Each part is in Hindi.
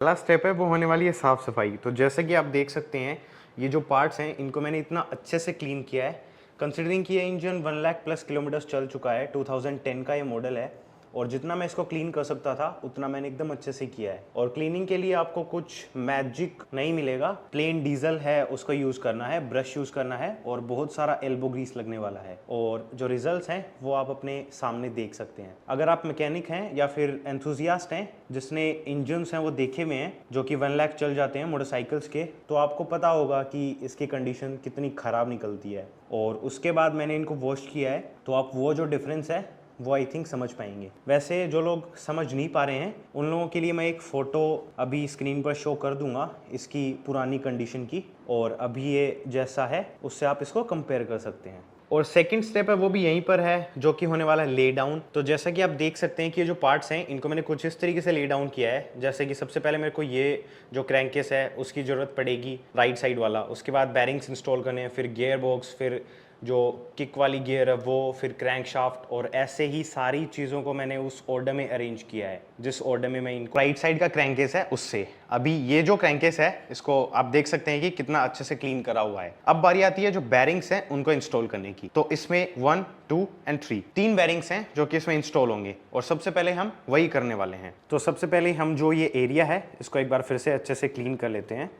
पहला स्टेप है वो होने वाली है साफ़ सफाई। तो जैसे कि आप देख सकते हैं, ये जो पार्ट्स हैं इनको मैंने इतना अच्छे से क्लीन किया है, कंसिडरिंग कि ये इंजन 1 लाख प्लस किलोमीटर्स चल चुका है। 2010 का ये मॉडल है और जितना मैं इसको क्लीन कर सकता था उतना मैंने एकदम अच्छे से किया है। और क्लीनिंग के लिए आपको कुछ मैजिक नहीं मिलेगा, प्लेन डीजल है उसको यूज़ करना है, ब्रश यूज़ करना है और बहुत सारा एल्बो ग्रीस लगने वाला है। और जो रिजल्ट्स हैं वो आप अपने सामने देख सकते हैं। अगर आप मैकेनिक हैं या फिर एंथुजियास्ट हैं जिसने इंजन्स हैं वो देखे हुए हैं जो कि 1 लाख चल जाते हैं मोटरसाइकिल्स के, तो आपको पता होगा कि इसकी कंडीशन कितनी ख़राब निकलती है। और उसके बाद मैंने इनको वॉश किया है तो आप वो जो डिफरेंस है वो आई थिंक समझ पाएंगे। वैसे जो लोग समझ नहीं पा रहे हैं उन लोगों के लिए मैं एक फ़ोटो अभी स्क्रीन पर शो कर दूंगा इसकी पुरानी कंडीशन की, और अभी ये जैसा है उससे आप इसको कंपेयर कर सकते हैं। और सेकंड स्टेप है वो भी यहीं पर है जो कि होने वाला है ले डाउन। तो जैसा कि आप देख सकते हैं कि ये जो पार्ट्स हैं इनको मैंने कुछ इस तरीके से ले डाउन किया है। जैसे कि सबसे पहले मेरे को ये जो क्रैंकेस है उसकी ज़रूरत पड़ेगी, राइट साइड वाला। उसके बाद बैरिंग्स इंस्टॉल करने हैं, फिर गियर बॉक्स, फिर जो किक वाली गियर है वो, फिर क्रैंक शाफ्ट, और ऐसे ही सारी चीज़ों को मैंने उस ऑर्डर में अरेंज किया है जिस ऑर्डर में मैं इनको। राइट साइड का क्रैंकेस है उससे अभी ये जो क्रैंकेस है इसको आप देख सकते हैं कि कितना अच्छे से क्लीन करा हुआ है। अब बारी आती है जो बैरिंग्स हैं उनको इंस्टॉल करने की। तो इसमें 1, 2 एंड 3 तीन बैरिंग्स हैं जो कि इसमें इंस्टॉल होंगे और सबसे पहले हम वही करने वाले हैं। तो सबसे पहले हम जो ये एरिया है इसको एक बार फिर से अच्छे से क्लीन कर लेते हैं।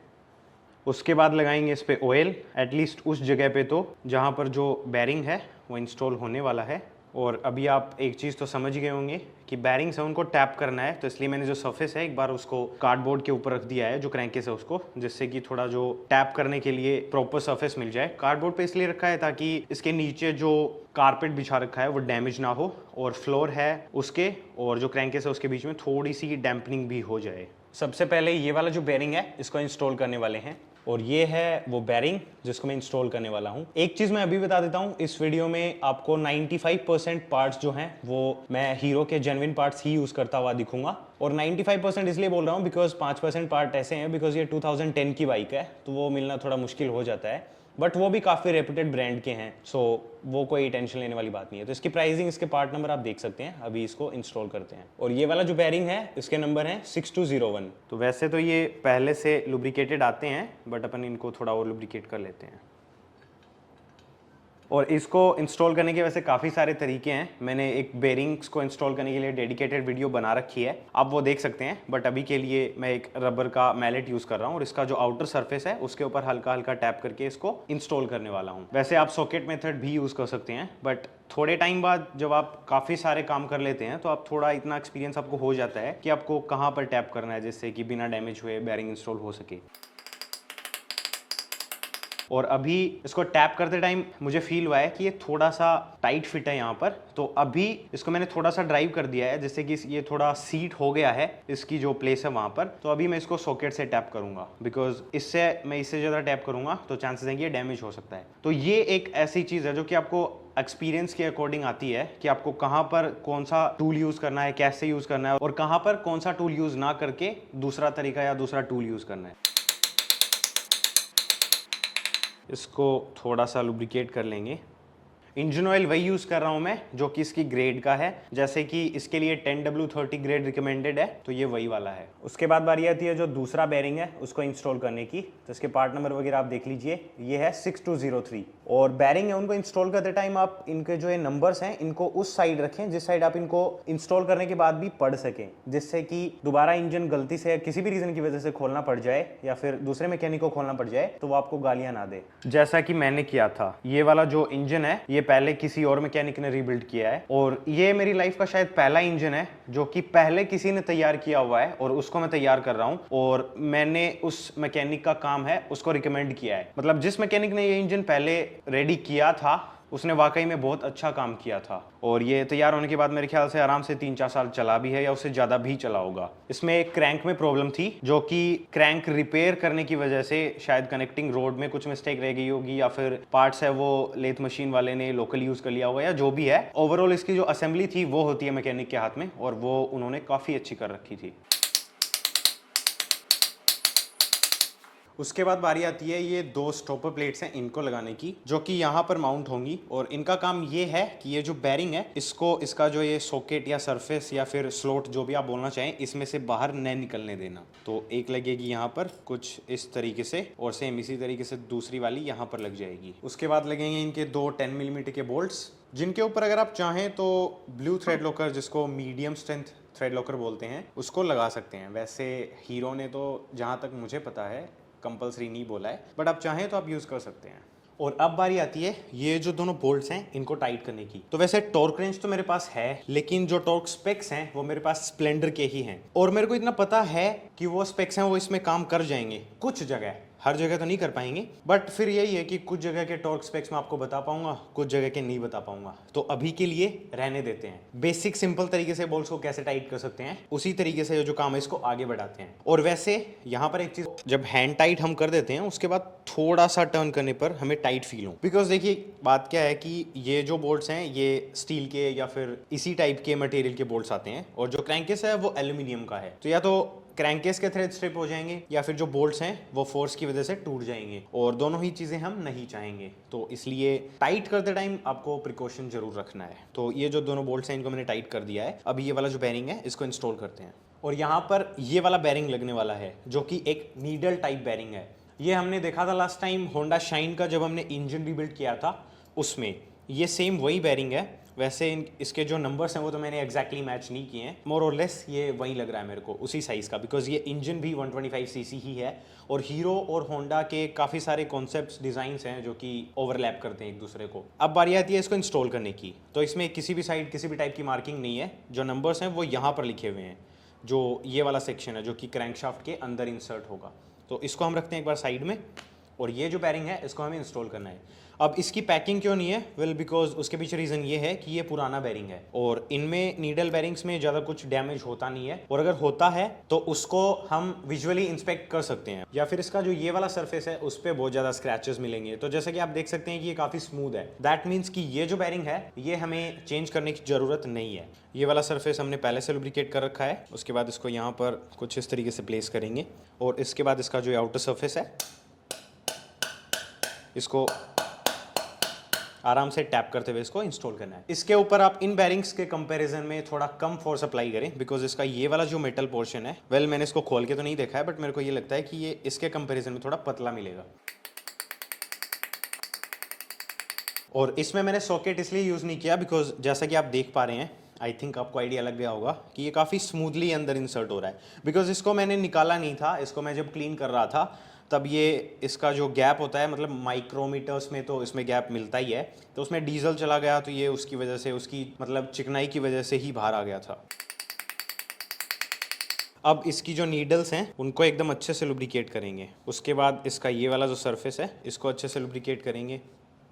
उसके बाद लगाएंगे इस पे ऑयल, एटलीस्ट उस जगह पे तो जहाँ पर जो बैरिंग है वो इंस्टॉल होने वाला है। और अभी आप एक चीज़ तो समझ गए होंगे कि बैरिंग्स है उनको टैप करना है, तो इसलिए मैंने जो सरफेस है एक बार उसको कार्डबोर्ड के ऊपर रख दिया है जो क्रैंकेस है उसको, जिससे कि थोड़ा जो टैप करने के लिए प्रॉपर सरफेस मिल जाए। कार्डबोर्ड पे इसलिए रखा है ताकि इसके नीचे जो कारपेट बिछा रखा है वो डैमेज ना हो, और फ्लोर है उसके और जो क्रैंकेस है उसके बीच में थोड़ी सी डैम्पनिंग भी हो जाए। सबसे पहले ये वाला जो बैरिंग है इसको इंस्टॉल करने वाले हैं, और ये है वो बैरिंग जिसको मैं इंस्टॉल करने वाला हूँ। एक चीज़ मैं अभी बता देता हूँ, इस वीडियो में आपको 95% पार्ट्स जो हैं वो मैं हीरो के जेन्युइन पार्ट्स ही यूज़ करता हुआ दिखूंगा। और 95% इसलिए बोल रहा हूँ बिकॉज 5% पार्ट ऐसे हैं, बिकॉज ये 2010 की बाइक है तो वो मिलना थोड़ा मुश्किल हो जाता है, बट वो भी काफ़ी रेप्यूटेड ब्रांड के हैं, सो वो कोई टेंशन लेने वाली बात नहीं है। तो इसकी प्राइसिंग, इसके पार्ट नंबर आप देख सकते हैं। अभी इसको इंस्टॉल करते हैं। और ये वाला जो बैरिंग है इसके नंबर है 6201। तो वैसे तो ये पहले से लुब्रिकेटेड आते हैं बट अपन इनको थोड़ा और लुब्रिकेट कर लेते हैं। और इसको इंस्टॉल करने के वैसे काफ़ी सारे तरीके हैं। मैंने एक बेरिंग्स को इंस्टॉल करने के लिए डेडिकेटेड वीडियो बना रखी है, आप वो देख सकते हैं, बट अभी के लिए मैं एक रबर का मैलेट यूज़ कर रहा हूँ और इसका जो आउटर सरफेस है उसके ऊपर हल्का हल्का टैप करके इसको इंस्टॉल करने वाला हूँ। वैसे आप सॉकेट मेथड भी यूज़ कर सकते हैं, बट थोड़े टाइम बाद जब आप काफ़ी सारे काम कर लेते हैं तो आप थोड़ा इतना एक्सपीरियंस आपको हो जाता है कि आपको कहाँ पर टैप करना है जिससे कि बिना डैमेज हुए बैरिंग इंस्टॉल हो सके। और अभी इसको टैप करते टाइम मुझे फील हुआ है कि ये थोड़ा सा टाइट फिट है यहाँ पर, तो अभी इसको मैंने थोड़ा सा ड्राइव कर दिया है जिससे कि ये थोड़ा सीट हो गया है इसकी जो प्लेस है वहाँ पर। तो अभी मैं इसको सॉकेट से टैप करूँगा, बिकॉज इससे ज़्यादा टैप करूँगा तो चांसेस हैं कि ये डैमेज हो सकता है। तो ये एक ऐसी चीज़ है जो कि आपको एक्सपीरियंस के अकॉर्डिंग आती है कि आपको कहाँ पर कौन सा टूल यूज़ करना है, कैसे यूज़ करना है, और कहाँ पर कौन सा टूल यूज़ ना करके दूसरा तरीका या दूसरा टूल यूज़ करना है। इसको थोड़ा सा लुब्रिकेट कर लेंगे। इंजन ऑयल वही यूज़ कर रहा हूँ मैं जो कि इसकी ग्रेड का है, जैसे कि इसके लिए 10W30 ग्रेड रिकमेंडेड है, तो ये वही वाला है। उसके बाद बारी आती है जो दूसरा बेरिंग है उसको इंस्टॉल करने की। तो इसके पार्ट नंबर वगैरह आप देख लीजिए, ये है 6203। और बेरिंग है उनको इंस्टॉल करते टाइम आप इनके जो ये नंबर्स हैं इनको उस साइड रखें जिस साइड आप इनको इंस्टॉल करने के बाद भी पढ़ सकें, जिससे कि दोबारा इंजन गलती से किसी भी रीज़न की वजह से खोलना पड़ जाए या फिर दूसरे मैकेनिक को खोलना पड़ जाए तो वो आपको गालियाँ ना दे, जैसा कि मैंने किया था। ये वाला जो इंजन है ये पहले किसी और मैकेनिक ने रीबिल्ड किया है, और ये मेरी लाइफ का शायद पहला इंजन है जो कि पहले किसी ने तैयार किया हुआ है और उसको मैं तैयार कर रहा हूँ, और मैंने उस मैकेनिक का काम है उसको रिकमेंड किया है। मतलब जिस मैकेनिक ने ये इंजन पहले रेडी किया था उसने वाकई में बहुत अच्छा काम किया था, और ये तैयार होने के बाद मेरे ख्याल से आराम से 3-4 साल चला भी है या उससे ज़्यादा भी चला होगा। इसमें एक क्रैंक में प्रॉब्लम थी जो कि क्रैंक रिपेयर करने की वजह से शायद कनेक्टिंग रोड में कुछ मिस्टेक रह गई होगी, या फिर पार्ट्स है वो लेथ मशीन वाले ने लोकल यूज़ कर लिया होगा, या जो भी है। ओवरऑल इसकी जो असेंबली थी वो होती है मैकेनिक के हाथ में, और वो उन्होंने काफ़ी अच्छी कर रखी थी। उसके बाद बारी आती है ये दो स्टॉपर प्लेट्स हैं इनको लगाने की, जो कि यहाँ पर माउंट होंगी, और इनका काम ये है कि ये जो बेरिंग है इसको, इसका जो ये सॉकेट या सरफेस या फिर स्लॉट जो भी आप बोलना चाहें, इसमें से बाहर न निकलने देना। तो एक लगेगी यहाँ पर कुछ इस तरीके से, और सेम इसी तरीके से दूसरी वाली यहाँ पर लग जाएगी। उसके बाद लगेंगे इनके दो 10 मिलीमीटर के बोल्ट्स, जिनके ऊपर अगर आप चाहें तो ब्लू थ्रेड लॉकर, जिसको मीडियम स्ट्रेंथ थ्रेड लॉकर बोलते हैं, उसको लगा सकते हैं। वैसे हीरो ने तो जहाँ तक मुझे पता है कंपलसरी नहीं बोला है, बट आप चाहें तो आप यूज़ कर सकते हैं। और अब बारी आती है ये जो दोनों बोल्ट्स हैं इनको टाइट करने की। तो वैसे टॉर्क रेंज तो मेरे पास है, लेकिन जो टॉर्क स्पेक्स हैं वो मेरे पास स्प्लेंडर के ही हैं, और मेरे को इतना पता है कि वो स्पेक्स हैं वो इसमें काम कर जाएंगे कुछ जगह, हर जगह तो नहीं कर पाएंगे, बट फिर यही है कि कुछ जगह के टॉर्क स्पेक्स मैं आपको बता पाऊंगा, कुछ जगह के नहीं बता पाऊंगा। तो अभी के लिए रहने देते हैं। बेसिक सिंपल तरीके से बोल्ट्स को कैसे टाइट कर सकते हैं, उसी तरीके से जो काम है इसको आगे बढ़ाते हैं। और वैसे यहाँ पर एक चीज, जब हैंड टाइट हम कर देते हैं उसके बाद थोड़ा सा टर्न करने पर हमें टाइट फील हो, बिकॉज देखिए बात क्या है कि ये जो बोल्ट्स हैं ये स्टील के या फिर इसी टाइप के मटेरियल के बोल्ट्स आते हैं, और जो क्रैंकेस है वो एल्यूमिनियम का है। तो या तो क्रैंकेस के थ्रेड स्ट्रिप हो जाएंगे या फिर जो बोल्ट्स हैं वो फोर्स की वजह से टूट जाएंगे, और दोनों ही चीजें हम नहीं चाहेंगे। तो इसलिए टाइट करते टाइम आपको प्रिकॉशन जरूर रखना है। तो ये जो दोनों बोल्ट्स हैं इनको मैंने टाइट कर दिया है। अभी ये वाला जो बेरिंग है इसको इंस्टॉल करते हैं। और यहाँ पर ये वाला बेरिंग लगने वाला है जो कि एक नीडल टाइप बेरिंग है। ये हमने देखा था लास्ट टाइम होंडा शाइन का जब हमने इंजन रिबिल्ड किया था, उसमें ये सेम वही बेरिंग है। वैसे इसके जो नंबर्स हैं वो तो मैंने एग्जैक्टली मैच नहीं किए हैं, मोर और लेस ये वही लग रहा है मेरे को, उसी साइज़ का, बिकॉज ये इंजन भी 125 सीसी ही है, और हीरो और होंडा के काफ़ी सारे कॉन्सेप्ट्स डिज़ाइंस हैं जो कि ओवरलैप करते हैं एक दूसरे को। अब बारी आती है इसको इंस्टॉल करने की। तो इसमें किसी भी साइड किसी भी टाइप की मार्किंग नहीं है, जो नंबर्स हैं वो यहाँ पर लिखे हुए हैं, जो ये वाला सेक्शन है जो कि क्रैंकशाफ्ट के अंदर इंसर्ट होगा। तो इसको हम रखते हैं एक बार साइड में, और ये जो बेरिंग है इसको हमें इंस्टॉल करना है। अब इसकी पैकिंग क्यों नहीं है? वेल बिकॉज उसके पीछे रीज़न ये है कि ये पुराना बेरिंग है, और इनमें नीडल बेरिंग्स में ज़्यादा कुछ डैमेज होता नहीं है, और अगर होता है तो उसको हम विजुअली इंस्पेक्ट कर सकते हैं, या फिर इसका जो ये वाला सरफेस है उस पर बहुत ज़्यादा स्क्रैचेस मिलेंगे। तो जैसे कि आप देख सकते हैं कि ये काफ़ी स्मूथ है, दैट मीन्स कि ये जो बेरिंग है ये हमें चेंज करने की ज़रूरत नहीं है। ये वाला सरफेस हमने पहले से लुब्रिकेट कर रखा है। उसके बाद इसको यहाँ पर कुछ इस तरीके से प्लेस करेंगे, और इसके बाद इसका जो आउटर सरफेस है इसको आराम से टैप करते हुए इसको इंस्टॉल करना है। इसके ऊपर आप इन बेरिंग्स के कंपैरिजन में थोड़ा कम फोर्स अप्लाई करें, बिकॉज इसका ये वाला जो मेटल पोर्शन है, वेल मैंने इसको खोल के तो नहीं देखा है, बट मेरे को ये लगता है कि ये इसके कंपैरिजन में थोड़ा पतला मिलेगा। और इसमें मैंने सॉकेट इसलिए यूज़ नहीं किया बिकॉज जैसा कि आप देख पा रहे हैं, आई थिंक आपको आइडिया लग गया होगा कि ये काफ़ी स्मूथली अंदर इंसर्ट हो रहा है, बिकॉज इसको मैंने निकाला नहीं था। इसको मैं जब क्लीन कर रहा था तब ये इसका जो गैप होता है, मतलब माइक्रोमीटर्स में तो इसमें गैप मिलता ही है, तो उसमें डीजल चला गया, तो ये उसकी वजह से, उसकी मतलब चिकनाई की वजह से ही बाहर आ गया था। अब इसकी जो नीडल्स हैं उनको एकदम अच्छे से लुब्रिकेट करेंगे। उसके बाद इसका ये वाला जो सरफेस है इसको अच्छे से लुब्रिकेट करेंगे,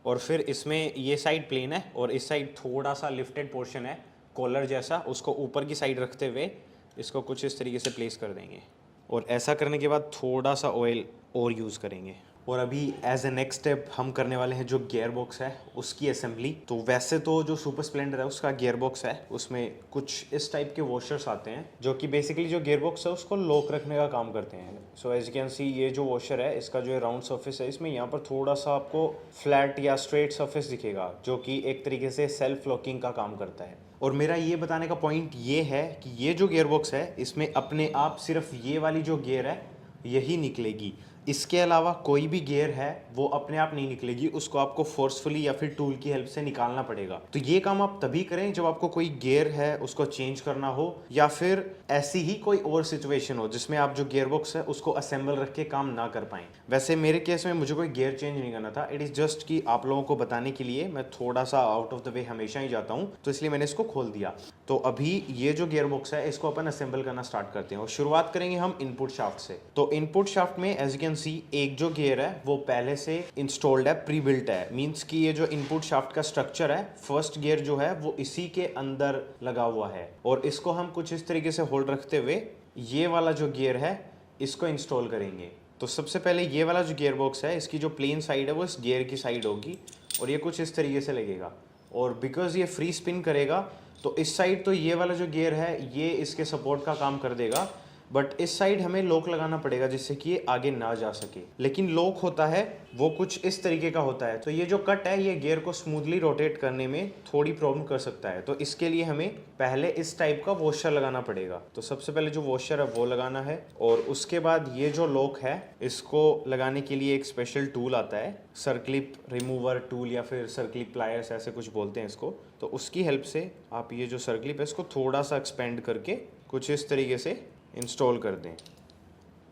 और फिर इसमें ये साइड प्लेन है और इस साइड थोड़ा सा लिफ्टेड पोर्शन है कॉलर जैसा, उसको ऊपर की साइड रखते हुए इसको कुछ इस तरीके से प्लेस कर देंगे। और ऐसा करने के बाद थोड़ा सा ऑयल और यूज़ करेंगे। और अभी एज ए नेक्स्ट स्टेप हम करने वाले हैं जो गियर बॉक्स है उसकी असेंबली। तो वैसे तो जो सुपर स्प्लेंडर है उसका गियर बॉक्स है, उसमें कुछ इस टाइप के वॉशर्स आते हैं जो कि बेसिकली जो गियर बॉक्स है उसको लॉक रखने का काम करते हैं। So as you can see ये जो वॉशर है इसका जो राउंड सरफेस है, इसमें यहाँ पर थोड़ा सा आपको फ्लैट या स्ट्रेट सरफेस दिखेगा जो कि एक तरीके से सेल्फ लॉकिंग का काम करता है। और मेरा ये बताने का पॉइंट ये है कि ये जो गियर बॉक्स है इसमें अपने आप सिर्फ ये वाली जो गियर है यही निकलेगी, इसके अलावा कोई भी गियर है वो अपने आप नहीं निकलेगी, उसको आपको फोर्सफुली या फिर टूल की हेल्प से निकालना पड़ेगा। तो ये काम आप तभी करें जब आपको कोई गियर है उसको चेंज करना हो, या फिर ऐसी ही कोई और सिचुएशन हो जिसमें आप जो गियर बॉक्स है उसको असेंबल रख के काम ना कर पाएं। वैसे मेरे केस में मुझे कोई गियर चेंज नहीं करना था, इट इज़ जस्ट कि आप लोगों को बताने के लिए मैं थोड़ा सा आउट ऑफ द वे हमेशा ही जाता हूँ, तो इसलिए मैंने इसको खोल दिया। तो अभी ये जो गियर बॉक्स है इसको अपन असेंबल करना स्टार्ट करते हैं, और शुरुआत करेंगे हम इनपुट शाफ्ट से। तो इनपुट शाफ्ट में एज यू कैन सी एक जो गियर है वो पहले से इंस्टॉल्ड है, प्री बिल्ट है, मींस कि ये जो इनपुट शाफ्ट का स्ट्रक्चर है, फर्स्ट गियर जो है वो इसी के अंदर लगा हुआ है, और इसको हम कुछ इस तरीके से होल्ड रखते हुए ये वाला जो गियर है इसको इंस्टॉल करेंगे। तो सबसे पहले ये वाला जो गियर बॉक्स है इसकी जो प्लेन साइड है वो इस गियर की साइड होगी, और ये कुछ इस तरीके से लगेगा, और बिकॉज ये फ्री स्पिन करेगा तो इस साइड तो ये वाला जो गियर है ये इसके सपोर्ट का काम कर देगा, बट इस साइड हमें लॉक लगाना पड़ेगा जिससे कि ये आगे ना जा सके। लेकिन लॉक होता है वो कुछ इस तरीके का होता है, तो ये जो कट है ये गियर को स्मूथली रोटेट करने में थोड़ी प्रॉब्लम कर सकता है। तो इसके लिए हमें पहले इस टाइप का वॉशर लगाना पड़ेगा। तो सबसे पहले जो वॉशर है वो लगाना है, और उसके बाद ये जो लॉक है इसको लगाने के लिए एक स्पेशल टूल आता है, सर्क्लिप रिमूवर टूल या फिर सर्क्लिप प्लायर्स ऐसे कुछ बोलते हैं इसको। तो उसकी हेल्प से आप ये जो सर्क्लिप है इसको थोड़ा सा एक्सपेंड करके कुछ इस तरीके से इंस्टॉल कर दें।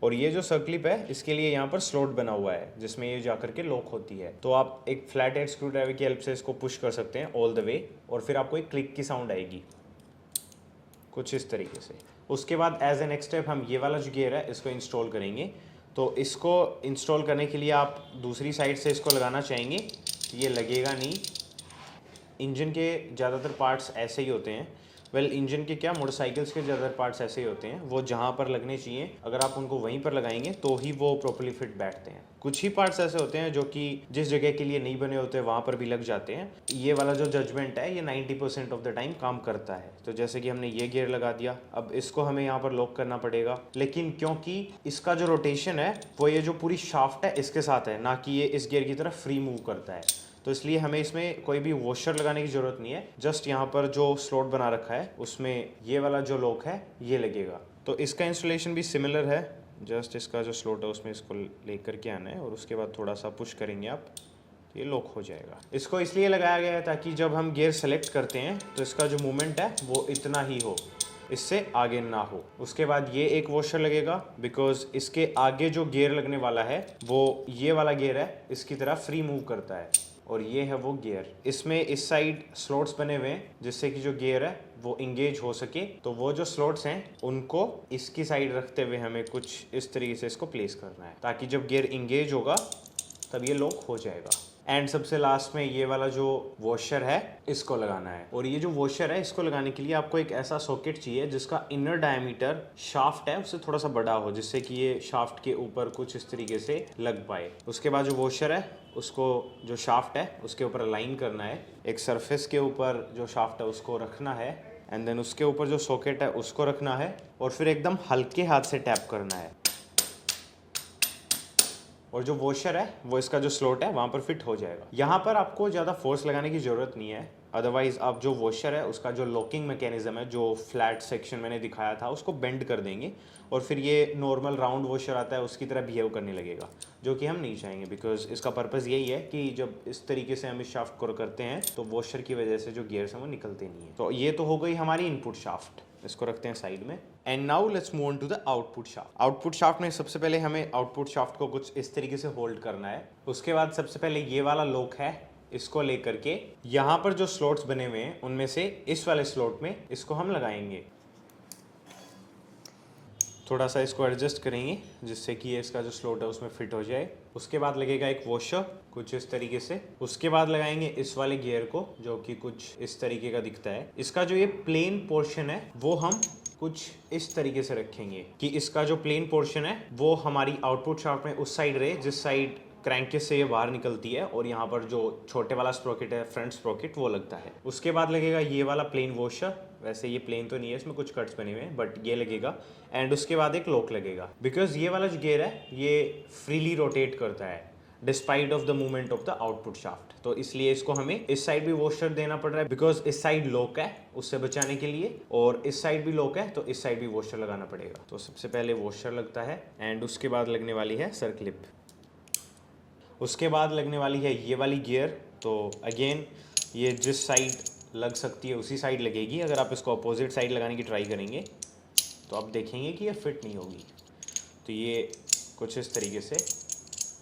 और ये जो सर्क्लिप है इसके लिए यहाँ पर स्लॉट बना हुआ है जिसमें ये जा करके लॉक होती है। तो आप एक फ्लैट हेड स्क्रू ड्राइवर की हेल्प से इसको पुश कर सकते हैं ऑल द वे, और फिर आपको एक क्लिक की साउंड आएगी कुछ इस तरीके से। उसके बाद एज ए नेक्स्ट स्टेप हम ये वाला जो गियर है इसको इंस्टॉल करेंगे। तो इसको इंस्टॉल करने के लिए आप दूसरी साइड से इसको लगाना चाहेंगे, ये लगेगा नहीं। इंजन के ज़्यादातर पार्ट्स ऐसे ही होते हैं, इंजन के क्या, मोटरसाइकिल्स के ज़्यादातर पार्ट्स ऐसे ही होते हैं, वो जहाँ पर लगने चाहिए अगर आप उनको वहीं पर लगाएंगे तो ही वो प्रॉपर्ली फिट बैठते हैं। कुछ ही पार्ट्स ऐसे होते हैं जो कि जिस जगह के लिए नहीं बने होते वहाँ पर भी लग जाते हैं। ये वाला जो जजमेंट है ये 90% ऑफ द टाइम काम करता है। तो जैसे कि हमने ये गियर लगा दिया, अब इसको हमें यहाँ पर लॉक करना पड़ेगा, लेकिन क्योंकि इसका जो रोटेशन है वो ये जो पूरी शाफ्ट है इसके साथ है, ना कि ये इस गियर की तरफ फ्री मूव करता है। तो इसलिए हमें इसमें कोई भी वॉशर लगाने की ज़रूरत नहीं है। जस्ट यहाँ पर जो स्लॉट बना रखा है उसमें ये वाला जो लॉक है ये लगेगा। तो इसका इंस्टॉलेशन भी सिमिलर है, जस्ट इसका जो स्लॉट है उसमें इसको लेकर के आना है और उसके बाद थोड़ा सा पुश करेंगे आप तो ये लॉक हो जाएगा। इसको इसलिए लगाया गया है ताकि जब हम गियर सेलेक्ट करते हैं तो इसका जो मूवमेंट है वो इतना ही हो, इससे आगे ना हो। उसके बाद ये एक वॉशर लगेगा बिकॉज इसके आगे जो गियर लगने वाला है वो ये वाला गियर है, इसकी तरह फ्री मूव करता है, और ये है वो गियर। इसमें इस साइड स्लॉट्स बने हुए हैं जिससे कि जो गियर है वो इंगेज हो सके। तो वो जो स्लॉट्स हैं उनको इसकी साइड रखते हुए हमें कुछ इस तरीके से इसको प्लेस करना है ताकि जब गियर इंगेज होगा तब ये लॉक हो जाएगा। एंड सबसे लास्ट में ये वाला जो वॉशर है इसको लगाना है, और ये जो वॉशर है इसको लगाने के लिए आपको एक ऐसा सॉकेट चाहिए जिसका इनर डायमीटर शाफ्ट है उससे थोड़ा सा बड़ा हो, जिससे कि ये शाफ्ट के ऊपर कुछ इस तरीके से लग पाए। उसके बाद जो वॉशर है उसको जो शाफ्ट है उसके ऊपर अलाइन करना है, एक सरफेस के ऊपर जो शाफ्ट है उसको रखना है, एंड देन उसके ऊपर जो सॉकेट है उसको रखना है, और फिर एकदम हल्के हाथ से टैप करना है, और जो वॉशर है वो इसका जो स्लॉट है वहाँ पर फिट हो जाएगा। यहाँ पर आपको ज़्यादा फोर्स लगाने की ज़रूरत नहीं है, अदरवाइज आप जो वॉशर है उसका जो लॉकिंग मैकेनिज्म है, जो फ्लैट सेक्शन मैंने दिखाया था उसको बेंड कर देंगे और फिर ये नॉर्मल राउंड वॉशर आता है उसकी तरह बिहेव करने लगेगा, जो कि हम नहीं चाहेंगे बिकॉज इसका पर्पज़ यही है कि जब इस तरीके से हम इस शाफ्ट को करते हैं तो वॉशर की वजह से जो गियर्स हैं वो निकलते नहीं है। तो ये तो हो गई हमारी इनपुट शाफ्ट, इसको रखते हैं साइड में। And now let's move on to the output shaft. Output shaft में सबसे पहले हमें आउटपुट शाफ्ट को कुछ इस तरीके से होल्ड करना है। उसके बाद सबसे पहले ये वाला लॉक है इसको लेकर के यहाँ पर जो स्लॉट्स बने हुए हैं उनमें से इस वाले स्लॉट में इसको हम लगाएंगे, थोड़ा सा इसको एडजस्ट करेंगे जिससे कि ये इसका जो स्लॉट है उसमें फिट हो जाए। उसके बाद लगेगा एक वॉशर कुछ इस तरीके से। उसके बाद लगाएंगे इस वाले गियर को जो कि कुछ इस तरीके का दिखता है। इसका जो ये प्लेन पोर्शन है वो हम कुछ इस तरीके से रखेंगे कि इसका जो प्लेन पोर्शन है वो हमारी आउटपुट शाफ्ट में उस साइड रहे जिस साइड क्रैंकेस से ये बाहर निकलती है, और यहाँ पर जो छोटे वाला स्प्रोकेट है फ्रंट स्प्रोकेट वो लगता है। उसके बाद लगेगा ये वाला प्लेन वॉशर, वैसे ये प्लेन तो नहीं है इसमें कुछ कट्स बने हुए हैं बट ये लगेगा। एंड उसके बाद एक लॉक लगेगा बिकॉज ये वाला जो गियर है ये फ्रीली रोटेट करता है despite of the movement of the output shaft, तो इसलिए इसको हमें इस साइड भी वॉशर देना पड़ रहा है बिकॉज इस साइड लॉक है उससे बचाने के लिए, और इस साइड भी लॉक है तो इस साइड भी वॉशर लगाना पड़ेगा। तो सबसे पहले वॉशर लगता है एंड उसके बाद लगने वाली है सर्क्लिप, उसके बाद लगने वाली है ये वाली गियर। तो अगेन ये जिस साइड लग सकती है उसी साइड लगेगी। अगर आप इसको अपोजिट साइड लगाने की ट्राई करेंगे तो आप देखेंगे कि ये फिट नहीं होगी। तो ये कुछ इस तरीके से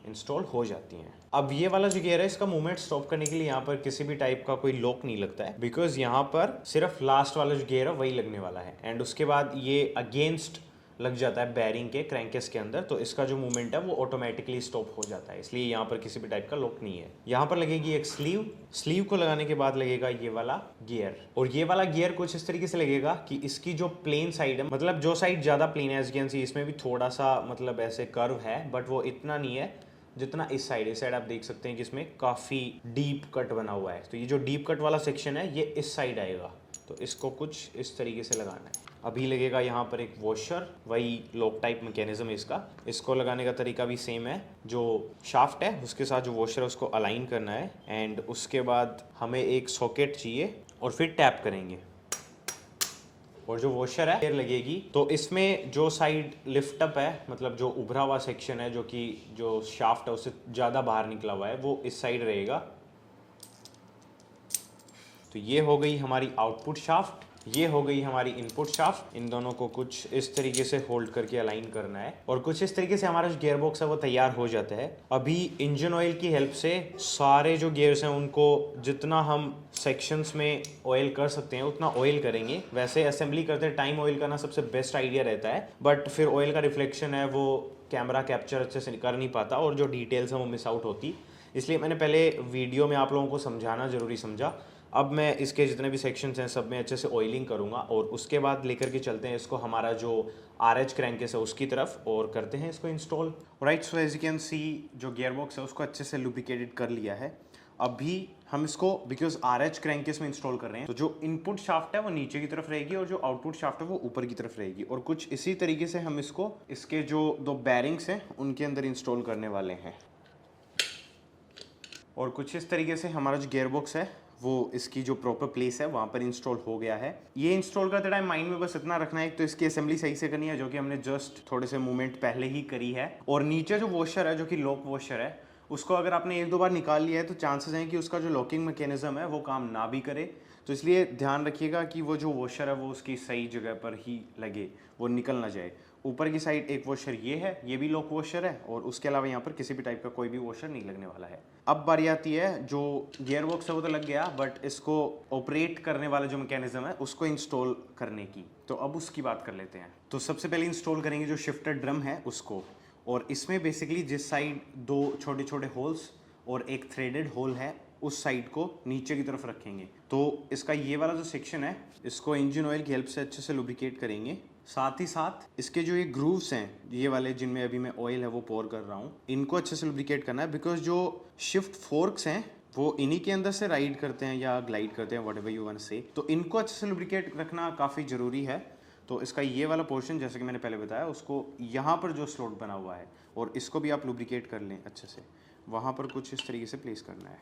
इंस्टॉल हो जाती हैं। अब ये वाला जो गियर है इसका मूवमेंट स्टॉप करने के लिए यहाँ पर किसी भी टाइप का कोई लॉक नहीं लगता है बिकॉज यहाँ पर सिर्फ लास्ट वाला जो गियर है वही लगने वाला है, एंड उसके बाद ये अगेंस्ट लग जाता है बैरिंग के क्रैंकेस के अंदर, तो इसका जो मूवमेंट है वो ऑटोमेटिकली स्टॉप हो जाता है, इसलिए यहाँ पर किसी भी टाइप का लॉक नहीं है। यहाँ पर लगेगी एक स्लीव, स्लीव को लगाने के बाद लगेगा ये वाला गियर, और ये वाला गियर कुछ इस तरीके से लगेगा कि इसकी जो प्लेन साइड है, मतलब जो साइड ज़्यादा प्लेन है, एज यू कैन सी इसमें भी थोड़ा सा मतलब ऐसे कर्व है बट वो इतना नहीं है जितना इस साइड आप देख सकते हैं कि इसमें काफ़ी डीप कट बना हुआ है। तो ये जो डीप कट वाला सेक्शन है ये इस साइड आएगा, तो इसको कुछ इस तरीके से लगाना है। अभी लगेगा यहाँ पर एक वॉशर, वही लॉक टाइप मैकेनिज्म है इसका। इसको लगाने का तरीका भी सेम है, जो शाफ्ट है उसके साथ जो वॉशर है उसको अलाइन करना है एंड उसके बाद हमें एक सॉकेट चाहिए और फिर टैप करेंगे और जो वॉशर है लगेगी। तो इसमें जो साइड लिफ्ट अप है, मतलब जो उभरा हुआ सेक्शन है, जो कि जो शाफ्ट है उससे ज़्यादा बाहर निकला हुआ है, वो इस साइड रहेगा। तो ये हो गई हमारी आउटपुट शाफ्ट, ये हो गई हमारी इनपुट शाफ्ट। इन दोनों को कुछ इस तरीके से होल्ड करके अलाइन करना है और कुछ इस तरीके से हमारा जो गियर बॉक्स है वो तैयार हो जाता है। अभी इंजन ऑयल की हेल्प से सारे जो गियर्स हैं उनको जितना हम सेक्शंस में ऑयल कर सकते हैं उतना ऑयल करेंगे। वैसे असेंबली करते टाइम ऑयल करना सबसे बेस्ट आइडिया रहता है, बट फिर ऑयल का रिफ्लेक्शन है वो कैमरा कैप्चर अच्छे से कर नहीं पाता और जो डिटेल्स हैं वो मिस आउट होती। इसलिए मैंने पहले वीडियो में आप लोगों को समझाना ज़रूरी समझा। अब मैं इसके जितने भी सेक्शंस हैं सब में अच्छे से ऑयलिंग करूंगा और उसके बाद लेकर के चलते हैं इसको हमारा जो RH क्रैंकेस है उसकी तरफ और करते हैं इसको install. Right, so as you can see जो गियर बॉक्स है उसको अच्छे से लुब्रिकेटेड कर लिया है। अभी हम इसको बिकॉज RH क्रैंकेस में इंस्टॉल कर रहे हैं, तो जो इनपुट शाफ्ट है वो नीचे की तरफ रहेगी और जो आउटपुट शाफ्ट है वो ऊपर की तरफ रहेगी। और कुछ इसी तरीके से हम इसको इसके जो 2 बैरिंग्स हैं उनके अंदर इंस्टॉल करने वाले हैं। और कुछ इस तरीके से हमारा जो गियर बॉक्स है वो इसकी जो प्रॉपर प्लेस है वहाँ पर इंस्टॉल हो गया है। ये इंस्टॉल करते टाइम माइंड में बस इतना रखना है, तो इसकी असेंबली सही से करनी है जो कि हमने जस्ट थोड़े से मूवमेंट पहले ही करी है। और नीचे जो वॉशर है जो कि लॉक वॉशर है उसको अगर आपने 1-2 बार निकाल लिया है तो चांसेस हैं कि उसका जो लॉकिंग मैकेनिज्म है वो काम ना भी करे। तो इसलिए ध्यान रखिएगा कि वो जो वॉशर है वो उसकी सही जगह पर ही लगे, वो निकल ना जाए। ऊपर की साइड एक वॉशर ये है, ये भी लॉक वॉशर है और उसके अलावा यहाँ पर किसी भी टाइप का कोई भी वॉशर नहीं लगने वाला है। अब बारी आती है जो गियर बॉक्स है वो तो लग गया, बट इसको ऑपरेट करने वाला जो मैकेनिज्म है उसको इंस्टॉल करने की, तो अब उसकी बात कर लेते हैं। तो सबसे पहले इंस्टॉल करेंगे जो शिफ्टर ड्रम है उसको, और इसमें बेसिकली जिस साइड 2 छोटे छोटे होल्स और एक थ्रेडेड होल है उस साइड को नीचे की तरफ रखेंगे। तो इसका ये वाला जो सेक्शन है इसको इंजन ऑयल की हेल्प से अच्छे से लुब्रिकेट करेंगे। साथ ही साथ इसके जो ये ग्रूव्स हैं ये वाले जिनमें अभी मैं ऑयल है वो पोर कर रहा हूँ, इनको अच्छे से लुब्रिकेट करना है। बिकॉज जो शिफ्ट फोर्क्स हैं वो इन्हीं के अंदर से राइड करते हैं या ग्लाइड करते हैं, व्हाटएवर यू वांट टू से, तो इनको अच्छे से लुब्रिकेट रखना काफ़ी ज़रूरी है। तो इसका ये वाला पोर्शन जैसे कि मैंने पहले बताया उसको यहाँ पर जो स्लॉट बना हुआ है और इसको भी आप लुब्रिकेट कर लें अच्छे से, वहाँ पर कुछ इस तरीके से प्लेस करना है।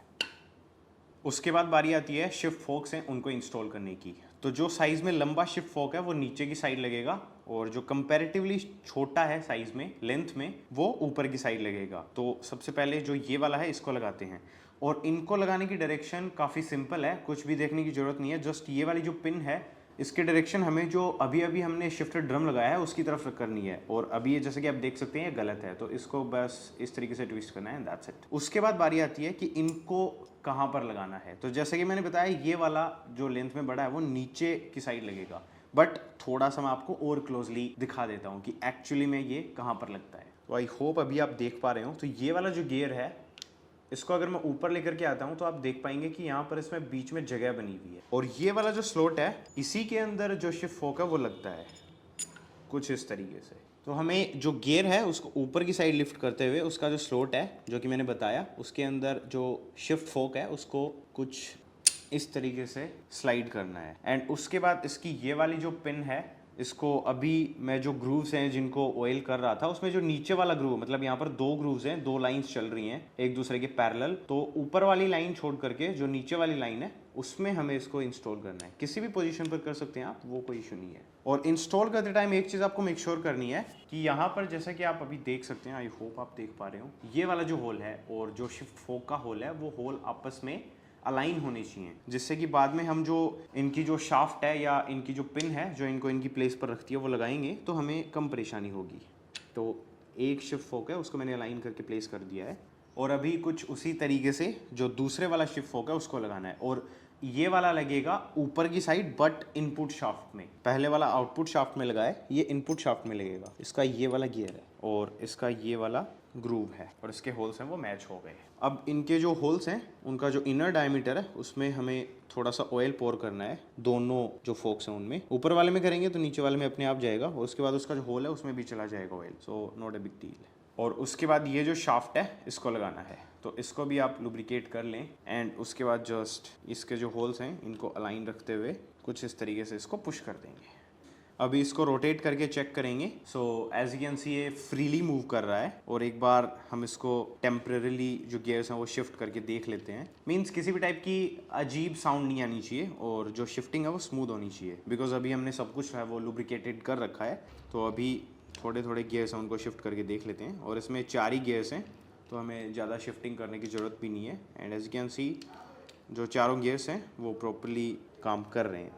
उसके बाद बारी आती है शिफ्ट फोक्स हैं उनको इंस्टॉल करने की। तो जो साइज़ में लंबा शिफ्ट फोक है वो नीचे की साइड लगेगा और जो कंपैरेटिवली छोटा है साइज़ में लेंथ में वो ऊपर की साइड लगेगा। तो सबसे पहले जो ये वाला है इसको लगाते हैं और इनको लगाने की डायरेक्शन काफ़ी सिंपल है, कुछ भी देखने की ज़रूरत नहीं है। जस्ट ये वाली जो पिन है इसके डायरेक्शन हमें जो अभी अभी हमने शिफ्टर ड्रम लगाया है उसकी तरफ करनी है, और अभी ये जैसे कि आप देख सकते हैं ये गलत है, तो इसको बस इस तरीके से ट्विस्ट करना है, दैट्स इट। उसके बाद बारी आती है कि इनको कहाँ पर लगाना है। तो जैसे कि मैंने बताया ये वाला जो लेंथ में बड़ा है वो नीचे की साइड लगेगा, बट थोड़ा सा मैं आपको और क्लोजली दिखा देता हूँ कि एक्चुअली में ये कहाँ पर लगता है। तो आई होप अभी आप देख पा रहे हो। तो ये वाला जो गियर है इसको अगर मैं ऊपर लेकर के आता हूँ तो आप देख पाएंगे कि यहाँ पर इसमें बीच में जगह बनी हुई है, और ये वाला जो स्लॉट है इसी के अंदर जो शिफ्ट फोक है वो लगता है कुछ इस तरीके से। तो हमें जो गियर है उसको ऊपर की साइड लिफ्ट करते हुए उसका जो स्लॉट है जो कि मैंने बताया उसके अंदर जो शिफ्ट फोक है उसको कुछ इस तरीके से स्लाइड करना है। एंड उसके बाद इसकी ये वाली जो पिन है इसको अभी मैं जो ग्रूव्स हैं जिनको ऑयल कर रहा था उसमें जो नीचे वाला ग्रूव, मतलब यहाँ पर 2 ग्रूव्स हैं, 2 लाइंस चल रही हैं एक दूसरे के पैरेलल, तो ऊपर वाली लाइन छोड़ करके जो नीचे वाली लाइन है उसमें हमें इसको इंस्टॉल करना है। किसी भी पोजीशन पर कर सकते हैं आप, वो कोई इशू नहीं है। और इंस्टॉल करते टाइम एक चीज़ आपको मेक श्योर करनी है कि यहाँ पर जैसा कि आप अभी देख सकते हैं, आई होप आप देख पा रहे हो, ये वाला जो होल है और जो शिफ्ट फोक का होल है वो होल आपस में अलाइन होने चाहिए, जिससे कि बाद में हम जो इनकी जो शाफ्ट है या इनकी जो पिन है जो इनको इनकी प्लेस पर रखती है वो लगाएंगे तो हमें कम परेशानी होगी। तो एक शिफ्ट फोक है उसको मैंने अलाइन करके प्लेस कर दिया है, और अभी कुछ उसी तरीके से जो दूसरे वाला शिफ्ट फोक है उसको लगाना है, और ये वाला लगेगा ऊपर की साइड बट इनपुट शाफ्ट में। पहले वाला आउटपुट शाफ्ट में लगा है, ये इनपुट शाफ्ट में लगेगा। इसका ये वाला गियर है और इसका ये वाला ग्रूव है और इसके होल्स हैं वो मैच हो गए। अब इनके जो होल्स हैं उनका जो इनर डायमीटर है उसमें हमें थोड़ा सा ऑयल पोर करना है। दोनों जो फोक्स हैं उनमें, ऊपर वाले में करेंगे तो नीचे वाले में अपने आप जाएगा, और उसके बाद उसका जो होल है उसमें भी चला जाएगा oil, so not a big deal. और उसके बाद ये जो शाफ्ट है इसको लगाना है, तो इसको भी आप लुब्रिकेट कर लें। एंड उसके बाद जस्ट इसके जो होल्स हैं इनको अलाइन रखते हुए कुछ इस तरीके से इसको पुश कर देंगे। अभी इसको रोटेट करके चेक करेंगे। So as you can see ये फ्रीली मूव कर रहा है। और एक बार हम इसको टेम्परेली जो गियर्स हैं वो शिफ्ट करके देख लेते हैं। मीन्स किसी भी टाइप की अजीब साउंड नहीं आनी चाहिए और जो शिफ्टिंग है वो स्मूथ होनी चाहिए, बिकॉज अभी हमने सब कुछ है वो लुब्रिकेटेड कर रखा है। तो अभी थोड़े थोड़े गियर्स हैं उनको शिफ्ट करके देख लेते हैं। और इसमें 4 ही गियर्स हैं तो हमें ज़्यादा शिफ्टिंग करने की ज़रूरत भी नहीं है। And as you can see जो चारों गियर्स हैं वो प्रॉपरली काम कर रहे हैं।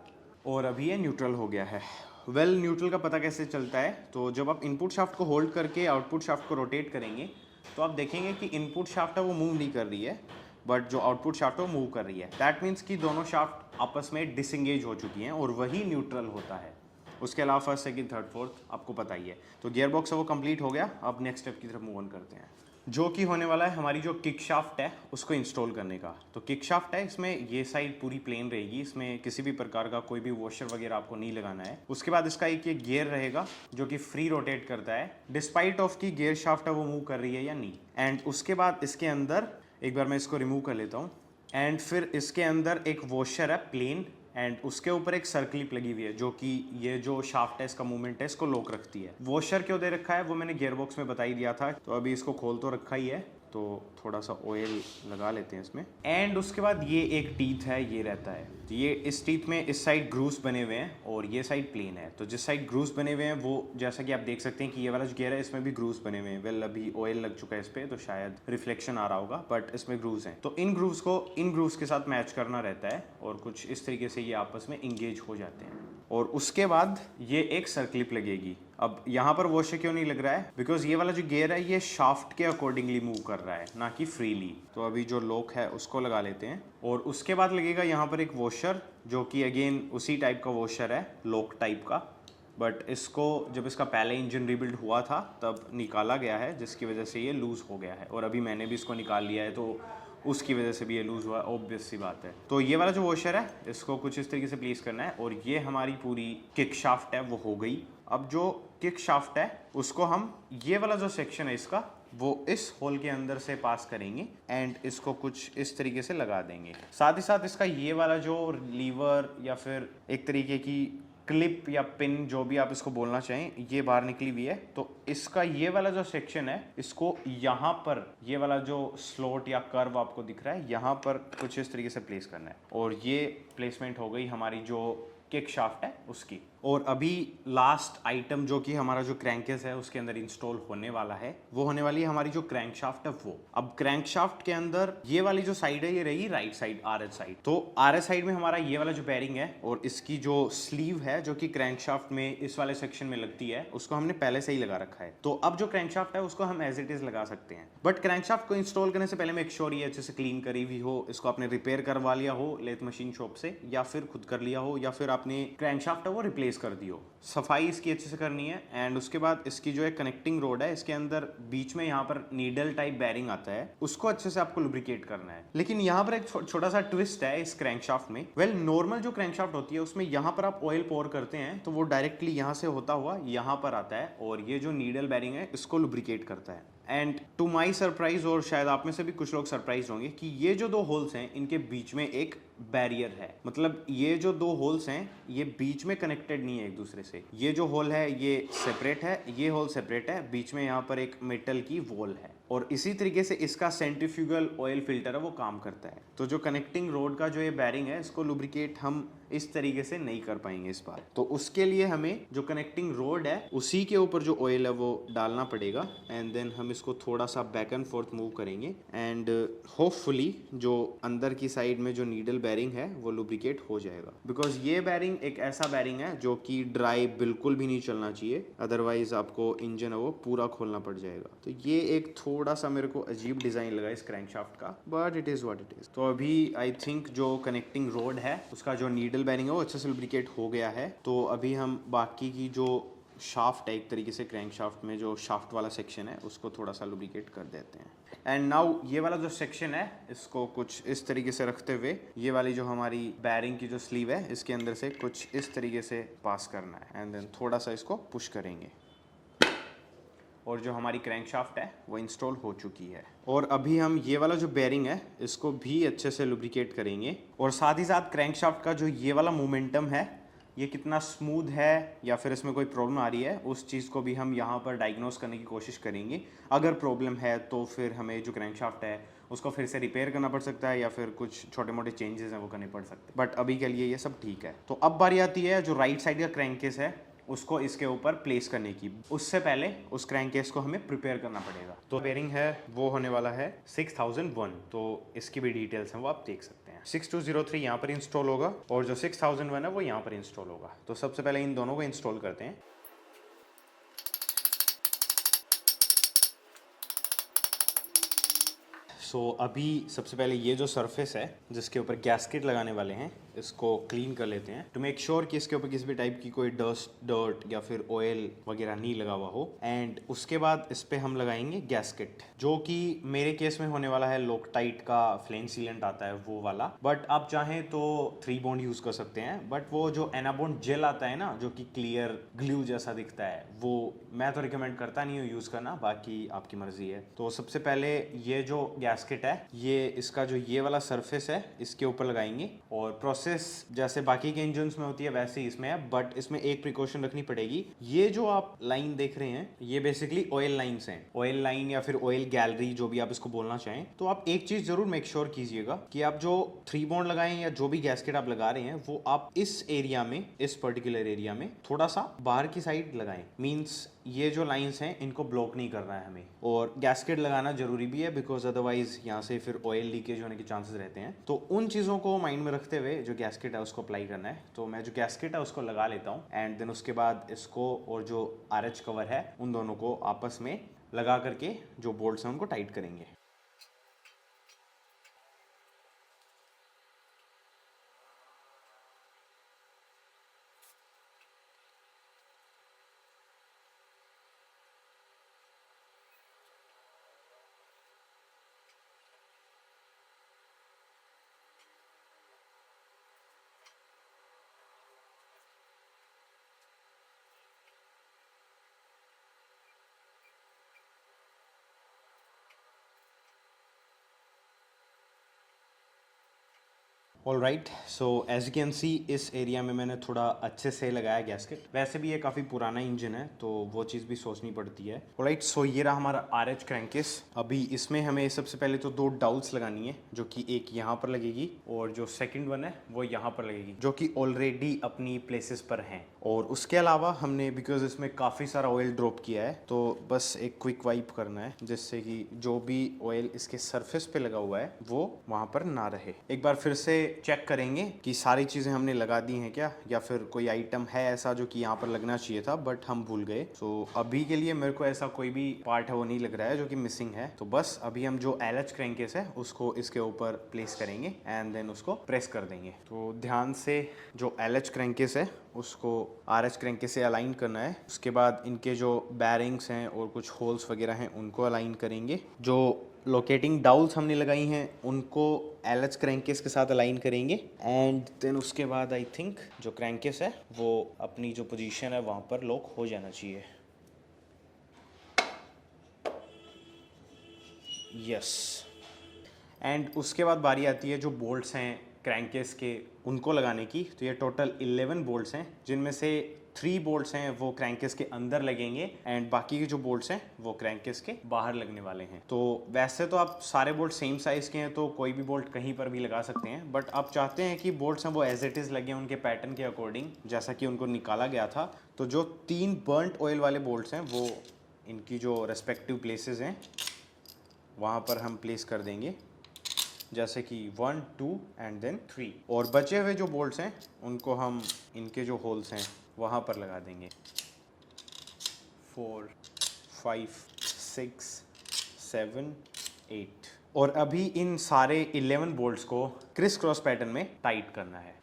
और अभी ये न्यूट्रल हो गया है। न्यूट्रल का पता कैसे चलता है? तो जब आप इनपुट शाफ्ट को होल्ड करके आउटपुट शाफ्ट को रोटेट करेंगे तो आप देखेंगे कि इनपुट शाफ्ट है वो मूव नहीं कर रही है, बट जो आउटपुट शाफ्ट है वो मूव कर रही है। दैट मीन्स कि दोनों शाफ्ट आपस में डिसंगेज हो चुकी हैं और वही न्यूट्रल होता है। उसके अलावा फर्स्ट, सेकंड, थर्ड, फोर्थ आपको पता ही है। तो गियर बॉक्स है वो कंप्लीट हो गया। अब नेक्स्ट स्टेप की तरफ मूव ऑन करते हैं, जो कि होने वाला है हमारी जो किक शाफ्ट है उसको इंस्टॉल करने का। तो किक शाफ्ट है, इसमें ये साइड पूरी प्लेन रहेगी, इसमें किसी भी प्रकार का कोई भी वॉशर वगैरह आपको नहीं लगाना है। उसके बाद इसका एक ये गियर रहेगा जो कि फ्री रोटेट करता है डिस्पाइट ऑफ की गियर शाफ्ट है वो मूव कर रही है या नहीं। एंड उसके बाद इसके अंदर एक बार मैं इसको रिमूव कर लेता हूँ। एंड फिर इसके अंदर एक वॉशर है प्लेन, एंड उसके ऊपर एक सर्कलिप लगी हुई है जो कि ये जो शाफ्ट है इसका मूवमेंट है इसको लॉक रखती है। वॉशर क्यों दे रखा है वो मैंने गियर बॉक्स में बता ही दिया था। तो अभी इसको खोल तो रखा ही है, तो थोड़ा सा ऑयल लगा लेते हैं इसमें। एंड उसके बाद ये एक टीथ है, ये रहता है। तो ये इस टीथ में इस साइड ग्रूव्स बने हुए हैं और ये साइड प्लेन है। तो जिस साइड ग्रूव्स बने हुए हैं वो जैसा कि आप देख सकते हैं कि ये वाला जो गियर है इसमें भी ग्रूव्स बने हुए हैं। वेल अभी ऑयल लग चुका है इस पर तो शायद रिफ्लेक्शन आ रहा होगा, बट इसमें ग्रूव्स हैं। तो इन ग्रूव्स को इन ग्रूव्स के साथ मैच करना रहता है और कुछ इस तरीके से ये आपस में इंगेज हो जाते हैं। और उसके बाद ये एक सर्कलिप लगेगी। अब यहाँ पर वॉशर क्यों नहीं लग रहा है? बिकॉज ये वाला जो गियर है ये शाफ्ट के अकॉर्डिंगली मूव कर रहा है, ना कि फ्रीली। तो अभी जो लॉक है उसको लगा लेते हैं और उसके बाद लगेगा यहाँ पर एक वॉशर जो कि अगेन उसी टाइप का वॉशर है, लॉक टाइप का। बट इसको जब इसका पहले इंजन रीबिल्ड हुआ था तब निकाला गया है, जिसकी वजह से ये लूज़ हो गया है। और अभी मैंने भी इसको निकाल लिया है तो उसकी वजह से भी ये लूज़ हुआ, ऑब्वियस सी बात है। तो ये वाला जो वॉशर है इसको कुछ इस तरीके से प्लेस करना है और ये हमारी पूरी किक शाफ्ट है वो हो गई। अब जो किक शाफ्ट है उसको हम ये वाला जो सेक्शन है इसका वो इस होल के अंदर से पास करेंगे एंड इसको कुछ इस तरीके से लगा देंगे। साथ ही साथ इसका ये वाला जो लीवर या फिर एक तरीके की क्लिप या पिन जो भी आप इसको बोलना चाहें, ये बाहर निकली हुई है। तो इसका ये वाला जो सेक्शन है इसको यहाँ पर ये वाला जो स्लॉट या कर्व आपको दिख रहा है यहाँ पर कुछ इस तरीके से प्लेस करना है और ये प्लेसमेंट हो गई हमारी जो किक शाफ्ट है उसकी। और अभी लास्ट आइटम जो कि हमारा जो क्रैंकेस है उसके अंदर इंस्टॉल होने वाला है वो होने वाली है हमारी जो क्रैंक शाफ्ट है वो। अब क्रैंक शाफ्ट के अंदर ये वाली जो साइड है ये रही राइट साइड, आरएच साइड। तो आरएच साइड में हमारा ये वाला जो बेरिंग है और इसकी जो स्लीव है जो कि क्रैंक शाफ्ट में इस वाले सेक्शन में लगती है उसको हमने पहले से ही लगा रखा है। तो अब जो क्रैंक शाफ्ट है उसको हम एज इट इज लगा सकते हैं। बट क्रैंक शाफ्ट को इंस्टॉल करने से पहले मेक श्योर ये अच्छे से क्लीन करी हुई हो, इसको आपने रिपेयर करवा लिया हो लेथ मशीन शॉप से, या फिर खुद कर लिया हो, या फिर आपने क्रैंक शाफ्ट है वो रिप्लेस कर दी हो। सफाई इसकी अच्छे से करनी है। एंड उसके बाद इसकी जो एक कनेक्टिंग रोड है इसके अंदर बीच में यहाँ पर नीडल टाइप बैरिंग आता है, उसको अच्छे से आपको लुब्रिकेट करना है। लेकिन यहाँ पर एक छोटा सा ट्विस्ट है इस क्रैंकशाफ्ट में। नॉर्मल जो क्रैंकशाफ्ट होती है उसमें यहाँ पर आप ऑयल पोर करते हैं तो वो डायरेक्टली यहाँ से होता हुआ यहाँ पर आता है और ये जो नीडल बैरिंग है इसको लुब्रिकेट करता है। एंड टू माई सरप्राइज, और शायद आप में से भी कुछ लोग सरप्राइज होंगे, कि ये जो 2 होल्स हैं इनके बीच में एक बैरियर है। मतलब ये जो 2 होल्स हैं ये बीच में कनेक्टेड नहीं है एक दूसरे से। ये जो होल है ये सेपरेट है, ये होल सेपरेट है, बीच में यहाँ पर एक मेटल की वॉल है। और इसी तरीके से इसका सेंट्रीफ्यूगल ऑयल फिल्टर है वो काम करता है। तो जो कनेक्टिंग रोड का जो ये बैरिंग है इसको लुब्रिकेट हम इस तरीके से नहीं कर पाएंगे इस बार। तो उसके लिए हमें जो कनेक्टिंग रोड है उसी के ऊपर जो ऑयल है वो डालना पड़ेगा एंड देन हम इसको थोड़ा सा बैक एंड फोर्थ मूव करेंगे एंड होपफुली जो अंदर की साइड में जो नीडल बैरिंग है वो लुब्रिकेट हो जाएगा। बिकॉज ये बैरिंग एक ऐसा बैरिंग है जो कि ड्राई बिल्कुल भी नहीं चलना चाहिए, अदरवाइज आपको इंजन है वो पूरा खोलना पड़ जाएगा। तो ये एक थोड़ा सा मेरे को अजीब डिजाइन लगा इस क्रैंकशाफ्ट का, but it is what it is. तो अभी आई थिंक जो कनेक्टिंग रोड है उसका जो नीडल बैरिंग है वो अच्छे से लुब्रिकेट हो गया है। तो अभी हम बाकी की जो शाफ्ट है एक तरीके से क्रैंक शाफ्ट में जो शाफ्ट वाला सेक्शन है उसको थोड़ा सा लुब्रिकेट कर देते हैं। एंड नाउ ये वाला जो सेक्शन है इसको कुछ इस तरीके से रखते हुए ये वाली जो हमारी बैरिंग की जो स्लीव है इसके अंदर से कुछ इस तरीके से पास करना है एंड देन थोड़ा सा इसको पुश करेंगे और जो हमारी क्रैंकशाफ्ट है वो इंस्टॉल हो चुकी है। और अभी हम ये वाला जो बेरिंग है इसको भी अच्छे से लुब्रिकेट करेंगे और साथ ही साथ क्रैंकशाफ्ट का जो ये वाला मोमेंटम है ये कितना स्मूथ है या फिर इसमें कोई प्रॉब्लम आ रही है, उस चीज़ को भी हम यहाँ पर डायग्नोस करने की कोशिश करेंगे। अगर प्रॉब्लम है तो फिर हमें जो क्रैंकशाफ्ट है उसको फिर से रिपेयर करना पड़ सकता है या फिर कुछ छोटे मोटे चेंजेस हैं वो करने पड़ सकते हैं, बट अभी के लिए ये सब ठीक है। तो अब बारी आती है जो राइट साइड का क्रैंकेस है उसको इसके ऊपर प्लेस करने की। उससे पहले उस क्रैंकेस को हमें प्रिपेयर करना पड़ेगा। तो बेयरिंग है वो होने वाला है 6001, तो इसकी भी डिटेल्स हैं वो आप देख सकते हैं। 6203 यहाँ पर इंस्टॉल होगा और जो 6001 है वो यहाँ पर इंस्टॉल होगा। तो सबसे पहले इन दोनों को इंस्टॉल करते हैं। अभी सबसे पहले ये जो सरफेस है जिसके ऊपर गैस्केट लगाने वाले हैं इसको क्लीन कर लेते हैं टू मेक श्योर कि इसके ऊपर किसी भी टाइप की कोई डर्ट या फिर ऑयल वगैरह नहीं लगा हुआ हो। एंड उसके बाद इस पे हम लगाएंगे गैस्केट, जो कि मेरे केस में होने वाला है लोकटाइट का फ्लेम सीलेंट आता है वो वाला, बट आप चाहें तो 3 बॉन्ड यूज कर सकते हैं। बट वो जो एनाबॉन्ड जेल आता है ना जो कि क्लियर ग्लू जैसा दिखता है, वो मैं तो रिकमेंड करता नहीं हूँ यूज करना, बाकी आपकी मर्जी है। तो सबसे पहले ये जो गैस्केट है ये इसका जो ये वाला सरफेस है इसके ऊपर लगाएंगे। और प्रोसेस जैसे बाकी के इंजन में होती है वैसे ही इसमें है, बट इसमें एक प्रिकॉशन रखनी पड़ेगी। ये जो आप लाइन देख रहे हैं ये बेसिकली ऑयल लाइंस हैं, ऑयल लाइन या फिर ऑयल गैलरी जो भी आप इसको बोलना चाहें। तो आप एक चीज जरूर मेक श्योर कीजिएगा कि आप जो 3 बॉन्ड लगाएं या जो भी गैस्केट आप लगा रहे हैं वो आप इस एरिया में, इस पर्टिकुलर एरिया में थोड़ा सा बाहर की साइड लगाएं। मींस ये जो लाइंस हैं इनको ब्लॉक नहीं करना है हमें। और गैस्केट लगाना जरूरी भी है बिकॉज अदरवाइज यहाँ से फिर ऑयल लीकेज होने के चांसेस रहते हैं। तो उन चीज़ों को माइंड में रखते हुए जो गैस्केट है उसको अप्लाई करना है। तो मैं जो गैस्केट है उसको लगा लेता हूँ एंड देन उसके बाद इसको और जो आरएच कवर है उन दोनों को आपस में लगा करके जो बोल्ट्स हैं उनको टाइट करेंगे। All right, so as you can see इस एरिया में मैंने थोड़ा अच्छे से लगाया गैस्केट। वैसे भी ये काफ़ी पुराना इंजन है तो वो चीज़ भी सोचनी पड़ती है। ऑल राइट, सो ये रहा हमारा आरएच क्रैंकेस। अभी इसमें हमें सबसे पहले तो 2 डाउल्स लगानी है, जो कि एक यहाँ पर लगेगी और जो सेकंड वन है वो यहाँ पर लगेगी, जो कि ऑलरेडी अपनी प्लेसेस पर हैं। और उसके अलावा हमने बिकॉज इसमें काफ़ी सारा ऑयल ड्रॉप किया है तो बस एक क्विक वाइप करना है जिससे कि जो भी ऑयल इसके सरफेस पे लगा हुआ है वो वहाँ पर ना रहे। एक बार फिर से चेक करेंगे कि सारी चीज़ें हमने लगा दी हैं क्या, या फिर कोई आइटम है ऐसा जो कि यहाँ पर लगना चाहिए था बट हम भूल गए। तो अभी के लिए मेरे को ऐसा कोई भी पार्ट है वो नहीं लग रहा है जो कि मिसिंग है। तो बस अभी हम जो एलएच क्रैंकेस है उसको इसके ऊपर प्लेस करेंगे एंड देन उसको प्रेस कर देंगे। तो ध्यान से जो एलएच क्रैंकेस है उसको आरएच क्रैंकेस से अलाइन करना है। उसके बाद इनके जो बैरिंग्स हैं और कुछ होल्स वगैरह हैं उनको अलाइन करेंगे। जो लोकेटिंग डाउल्स हमने लगाई हैं उनको एलएच क्रैंकेस के साथ अलाइन करेंगे एंड देन उसके बाद आई थिंक जो क्रैंकेस है वो अपनी जो पोजीशन है वहाँ पर लॉक हो जाना चाहिए। यस, एंड उसके बाद बारी आती है जो बोल्ट्स हैं क्रैंकेस के उनको लगाने की। तो ये टोटल 11 बोल्ट्स हैं जिनमें से 3 बोल्ट्स हैं वो क्रैंकेस के अंदर लगेंगे एंड बाकी के जो बोल्ट्स हैं वो क्रैंकेस के बाहर लगने वाले हैं। तो वैसे तो आप सारे बोल्ट सेम साइज़ के हैं तो कोई भी बोल्ट कहीं पर भी लगा सकते हैं, बट आप चाहते हैं कि बोल्ट्स हैं वो एज इट इज़ लगे उनके पैटर्न के अकॉर्डिंग जैसा कि उनको निकाला गया था। तो जो 3 बर्न्ट ऑयल वाले बोल्ट्स हैं वो इनकी जो रेस्पेक्टिव प्लेसेस हैं वहाँ पर हम प्लेस कर देंगे, जैसे कि 1 2 एंड देन 3। और बचे हुए जो बोल्ट्स हैं उनको हम इनके जो होल्स हैं वहाँ पर लगा देंगे। 4 5 6 7 8। और अभी इन सारे 11 बोल्ट्स को क्रिस क्रॉस पैटर्न में टाइट करना है।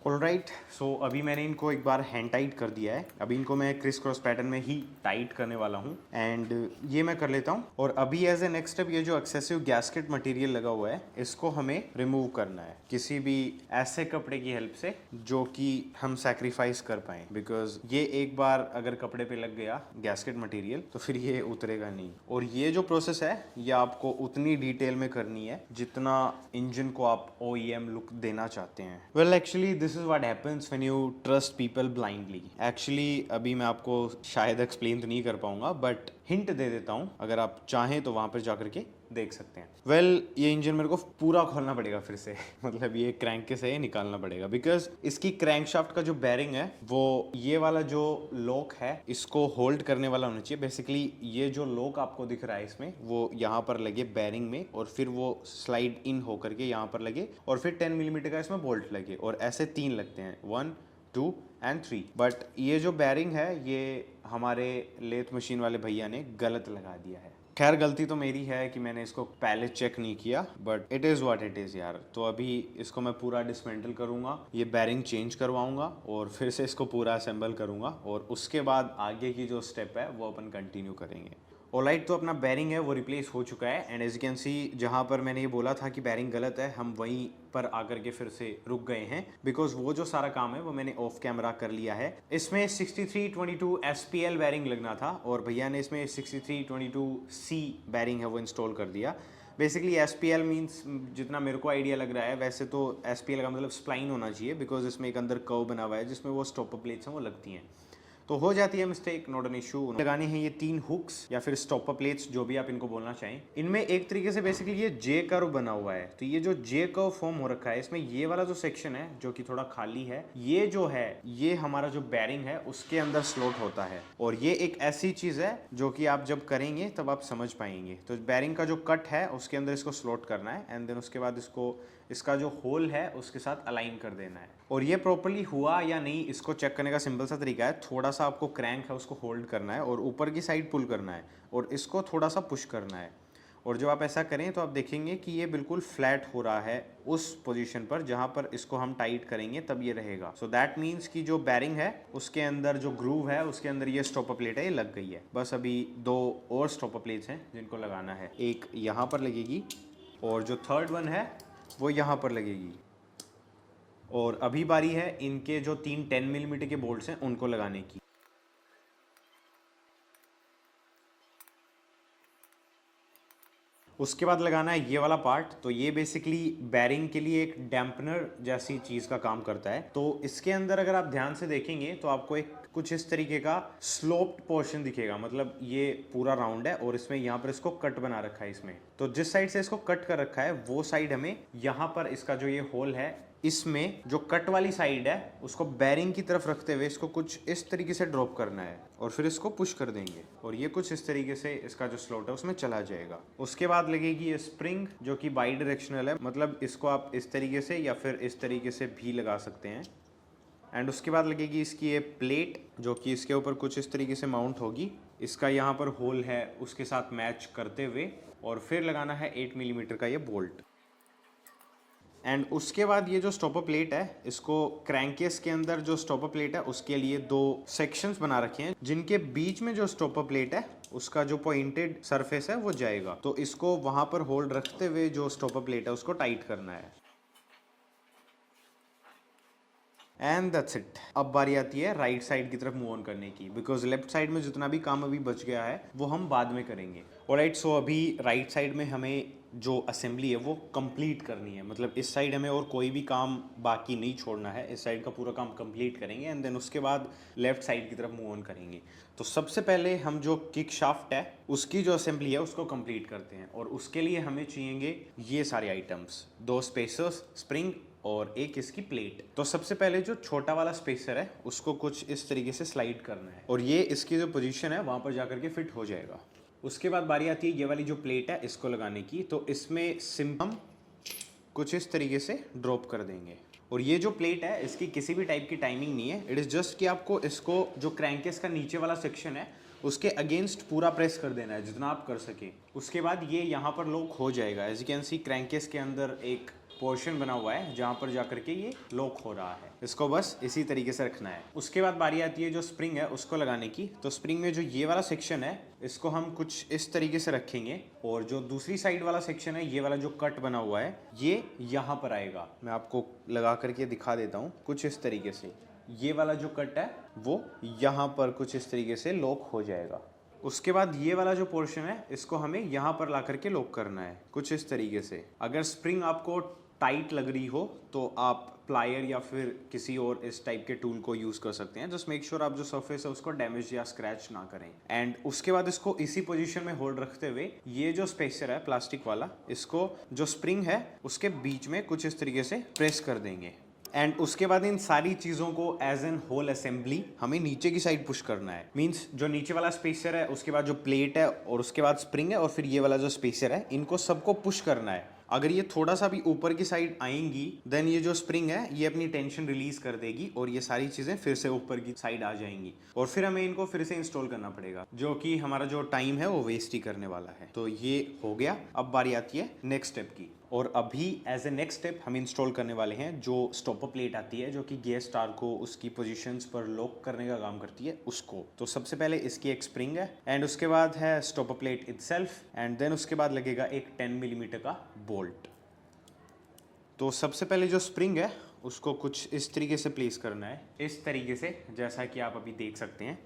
ऑलराइट, सो अभी मैंने इनको एक बार हैंड टाइट कर दिया है। अभी इनको मैं क्रिस क्रॉस पैटर्न में ही टाइट करने वाला हूँ एंड ये मैं कर लेता हूँ। और अभी एज ए नेक्स्ट स्टेप ये जो एक्सेसिव गैस्केट मटेरियल लगा हुआ है इसको हमें रिमूव करना है किसी भी ऐसे कपड़े की हेल्प से जो कि हम सैक्रिफाइस कर पाए, बिकॉज ये एक बार अगर कपड़े पे लग गया गैस्केट मटेरियल तो फिर ये उतरेगा नहीं। और ये जो प्रोसेस है ये आपको उतनी डिटेल में करनी है जितना इंजन को आप OEM लुक देना चाहते हैं। Well actually this is what happens when you trust people blindly. Actually अभी मैं आपको शायद एक्सप्लेन तो नहीं कर पाऊंगा बट हिंट दे देता हूं, अगर आप चाहें तो वहां पर जाकर के देख सकते हैं। वेल ये इंजन मेरे को पूरा खोलना पड़ेगा फिर से मतलब ये क्रैंक के से निकालना पड़ेगा, बिकॉज इसकी क्रैंकशाफ्ट का जो बैरिंग है वो ये वाला जो लॉक है इसको होल्ड करने वाला होना चाहिए। बेसिकली ये जो लॉक आपको दिख रहा है इसमें वो यहाँ पर लगे बैरिंग में और फिर वो स्लाइड इन होकर के यहाँ पर लगे और फिर 10 मिलीमीटर का इसमें बोल्ट लगे और ऐसे 3 लगते हैं, 1 2 एंड 3। बट ये जो बैरिंग है ये हमारे लेथ मशीन वाले भैया ने गलत लगा दिया है। खैर गलती तो मेरी है कि मैंने इसको पहले चेक नहीं किया, but it is what it is यार। तो अभी इसको मैं पूरा डिसमेंटल करूँगा, ये बैरिंग चेंज करवाऊँगा और फिर से इसको पूरा असेंबल करूँगा और उसके बाद आगे की जो स्टेप है वो अपन कंटिन्यू करेंगे। ऑलराइट, तो अपना बैरिंग है वो रिप्लेस हो चुका है and as you can see जहाँ पर मैंने ये बोला था कि बैरिंग गलत है हम वहीं पर आकर के फिर से रुक गए हैं, बिकॉज वो जो सारा काम है वो मैंने ऑफ कैमरा कर लिया है। इसमें 6322 SPL बैरिंग लगना था और भैया ने इसमें 6322C बैरिंग है वो इंस्टॉल कर दिया। बेसिकली SPL मीन्स जितना मेरे को आइडिया लग रहा है वैसे तो SPL का मतलब स्प्लाइन होना चाहिए, बिकॉज इसमें एक अंदर कर्व बना हुआ है जिसमें वो स्टॉपर प्लेट्स हैं वो लगती हैं। तो हो जाती है मिस्टेक, नॉट एन इशू। लगाने हैं ये 3 हुक्स या फिर स्टॉपर प्लेट्स जो भी आप इनको बोलना चाहें। इनमें एक तरीके से बेसिकली ये जे कर्व बना हुआ है, तो ये जो जे कर्व फॉर्म हो रखा है इसमें ये वाला जो सेक्शन है जो कि थोड़ा खाली है ये जो है ये हमारा जो बैरिंग है उसके अंदर स्लॉट होता है। और ये एक ऐसी चीज है जो कि आप जब करेंगे तब आप समझ पाएंगे। तो बैरिंग का जो कट है उसके अंदर इसको स्लॉट करना है एंड देन उसके बाद इसको इसका जो होल है उसके साथ अलाइन कर देना है। और ये प्रॉपर्ली हुआ या नहीं इसको चेक करने का सिंपल सा तरीका है, थोड़ा सा आपको क्रैंक है उसको होल्ड करना है और ऊपर की साइड पुल करना है और इसको थोड़ा सा पुश करना है। और जब आप ऐसा करें तो आप देखेंगे कि ये बिल्कुल फ्लैट हो रहा है उस पोजीशन पर जहां पर इसको हम टाइट करेंगे तब ये रहेगा। सो दैट मीन्स कि जो बैरिंग है उसके अंदर जो ग्रूव है उसके अंदर ये स्टॉपर प्लेट है ये लग गई है। बस अभी 2 और स्टॉपर प्लेट्स हैं जिनको लगाना है, एक यहाँ पर लगेगी और जो थर्ड वन है वो यहाँ पर लगेगी। और अभी बारी है इनके जो 3 10 मिलीमीटर के बोल्ट्स हैं उनको लगाने की। उसके बाद लगाना है ये वाला पार्ट। तो ये बेसिकली बैरिंग के लिए एक डैम्पनर जैसी चीज़ का काम करता है। तो इसके अंदर अगर आप ध्यान से देखेंगे तो आपको एक कुछ इस तरीके का स्लोप्ड पोर्शन दिखेगा, मतलब ये पूरा राउंड है और इसमें यहाँ पर इसको कट बना रखा है इसमें। तो जिस साइड से इसको कट कर रखा है वो साइड हमें यहाँ पर इसका जो ये होल है इसमें जो कट वाली साइड है उसको बैरिंग की तरफ रखते हुए इसको कुछ इस तरीके से ड्रॉप करना है और फिर इसको पुश कर देंगे और ये कुछ इस तरीके से इसका जो स्लॉट है उसमें चला जाएगा। उसके बाद लगेगी ये स्प्रिंग जो कि बाई डायरेक्शनल है, मतलब इसको आप इस तरीके से या फिर इस तरीके से भी लगा सकते हैं। एंड उसके बाद लगेगी इसकी ये प्लेट जो कि इसके ऊपर कुछ इस तरीके से माउंट होगी। इसका यहाँ पर होल है उसके साथ मैच करते हुए और फिर लगाना है 8 मिलीमीटर का ये बोल्ट। एंड उसके बाद ये जो स्टॉपर प्लेट है इसको क्रैंकेस के अंदर जो स्टॉपर प्लेट है उसके लिए 2 सेक्शंस बना रखे हैं जिनके बीच में जो स्टॉपर प्लेट है उसका जो पॉइंटेड सरफेस है वो जाएगा। तो इसको वहां पर होल्ड रखते हुए जो स्टॉपर प्लेट है उसको टाइट करना है। And that's it. अब बारी आती है राइट साइड की तरफ मूव ऑन करने की, बिकॉज लेफ्ट साइड में जितना भी काम अभी बच गया है वो हम बाद में करेंगे। ऑलराइट, सो अभी राइट साइड में हमें जो असेंबली है वो कंप्लीट करनी है, मतलब इस साइड हमें और कोई भी काम बाकी नहीं छोड़ना है, इस साइड का पूरा काम कंप्लीट करेंगे एंड देन उसके बाद लेफ्ट साइड की तरफ मूव ऑन करेंगे। तो सबसे पहले हम जो किक शाफ्ट है उसकी जो असेंबली है उसको कंप्लीट करते हैं और उसके लिए हमें चाहिए ये सारे आइटम्स, 2 स्पेसर्स, स्प्रिंग और एक इसकी प्लेट। तो सबसे पहले जो छोटा वाला स्पेसर है उसको कुछ इस तरीके से स्लाइड करना है और ये इसकी जो पोजीशन है वहां पर जाकर के फिट हो जाएगा। उसके बाद बारी आती है ये वाली जो प्लेट है इसको लगाने की। तो इसमें हम कुछ इस तरीके से ड्रॉप कर देंगे और ये जो प्लेट है इसकी किसी भी टाइप की टाइमिंग नहीं है, इट इज़ जस्ट कि आपको इसको जो क्रैंकेस का नीचे वाला सेक्शन है उसके अगेंस्ट पूरा प्रेस कर देना है जितना आप कर सके। उसके बाद ये यहाँ पर लॉक हो जाएगा। As you can see crankcase के अंदर एक पोर्शन बना हुआ है जहाँ पर जाकर के ये लॉक हो रहा है। इसको बस इसी तरीके से रखना है। उसके बाद बारी आती है जो स्प्रिंग है उसको लगाने की। तो स्प्रिंग में जो ये वाला सेक्शन है इसको हम कुछ इस तरीके से रखेंगे और जो दूसरी साइड वाला सेक्शन है, ये वाला जो कट बना हुआ है, ये यहाँ पर आएगा। मैं आपको लगा करके दिखा देता हूँ कुछ इस तरीके से। ये वाला जो कट है वो यहाँ पर कुछ इस तरीके से लॉक हो जाएगा। उसके बाद ये वाला जो पोर्शन है इसको हमें यहाँ पर ला करके लॉक करना है कुछ इस तरीके से। अगर स्प्रिंग आपको टाइट लग रही हो तो आप प्लायर या फिर किसी और इस टाइप के टूल को यूज़ कर सकते हैं। जस्ट मेक श्योर आप जो सरफेस है उसको डैमेज या स्क्रैच ना करें। एंड उसके बाद इसको इसी पोजीशन में होल्ड रखते हुए ये जो स्पेसर है प्लास्टिक वाला, इसको जो स्प्रिंग है उसके बीच में कुछ इस तरीके से प्रेस कर देंगे। एंड उसके बाद इन सारी चीज़ों को एज एन होल असेंबली हमें नीचे की साइड पुश करना है। मींस जो नीचे वाला स्पेसर है, उसके बाद जो प्लेट है, और उसके बाद स्प्रिंग है, और फिर ये वाला जो स्पेसर है, इनको सबको पुश करना है। अगर ये थोड़ा सा भी ऊपर की साइड आएंगी देन ये जो स्प्रिंग है ये अपनी टेंशन रिलीज कर देगी और ये सारी चीज़ें फिर से ऊपर की साइड आ जाएंगी और फिर हमें इनको फिर से इंस्टॉल करना पड़ेगा, जो कि हमारा जो टाइम है वो वेस्ट ही करने वाला है। तो ये हो गया। अब बारी आती है नेक्स्ट स्टेप की, और अभी एज ए नेक्स्ट स्टेप हम इंस्टॉल करने वाले हैं जो स्टॉपर प्लेट आती है, जो कि गियर स्टार को उसकी पोजीशंस पर लॉक करने का काम करती है उसको। तो सबसे पहले इसकी एक स्प्रिंग है एंड उसके बाद है stopper plate itself and then उसके बाद लगेगा एक 10 मिलीमीटर का बोल्ट। तो सबसे पहले जो स्प्रिंग है उसको कुछ इस तरीके से प्लेस करना है, इस तरीके से जैसा कि आप अभी देख सकते हैं।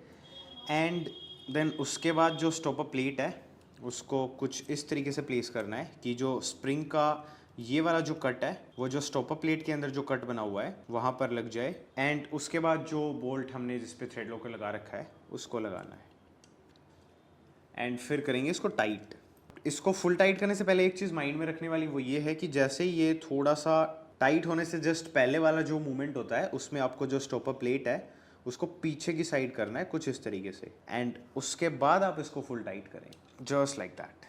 एंड देन उसके बाद जो स्टॉपर प्लेट है उसको कुछ इस तरीके से प्लेस करना है कि जो स्प्रिंग का ये वाला जो कट है वो जो स्टॉपर प्लेट के अंदर जो कट बना हुआ है वहाँ पर लग जाए। एंड उसके बाद जो बोल्ट हमने जिस पे थ्रेड लॉकर लगा रखा है उसको लगाना है एंड फिर करेंगे इसको टाइट। इसको फुल टाइट करने से पहले एक चीज़ माइंड में रखने वाली वो ये है कि जैसे ये थोड़ा सा टाइट होने से जस्ट पहले वाला जो मूवमेंट होता है उसमें आपको जो स्टॉपर प्लेट है उसको पीछे की साइड करना है कुछ इस तरीके से एंड उसके बाद आप इसको फुल टाइट करें जस्ट लाइक दैट।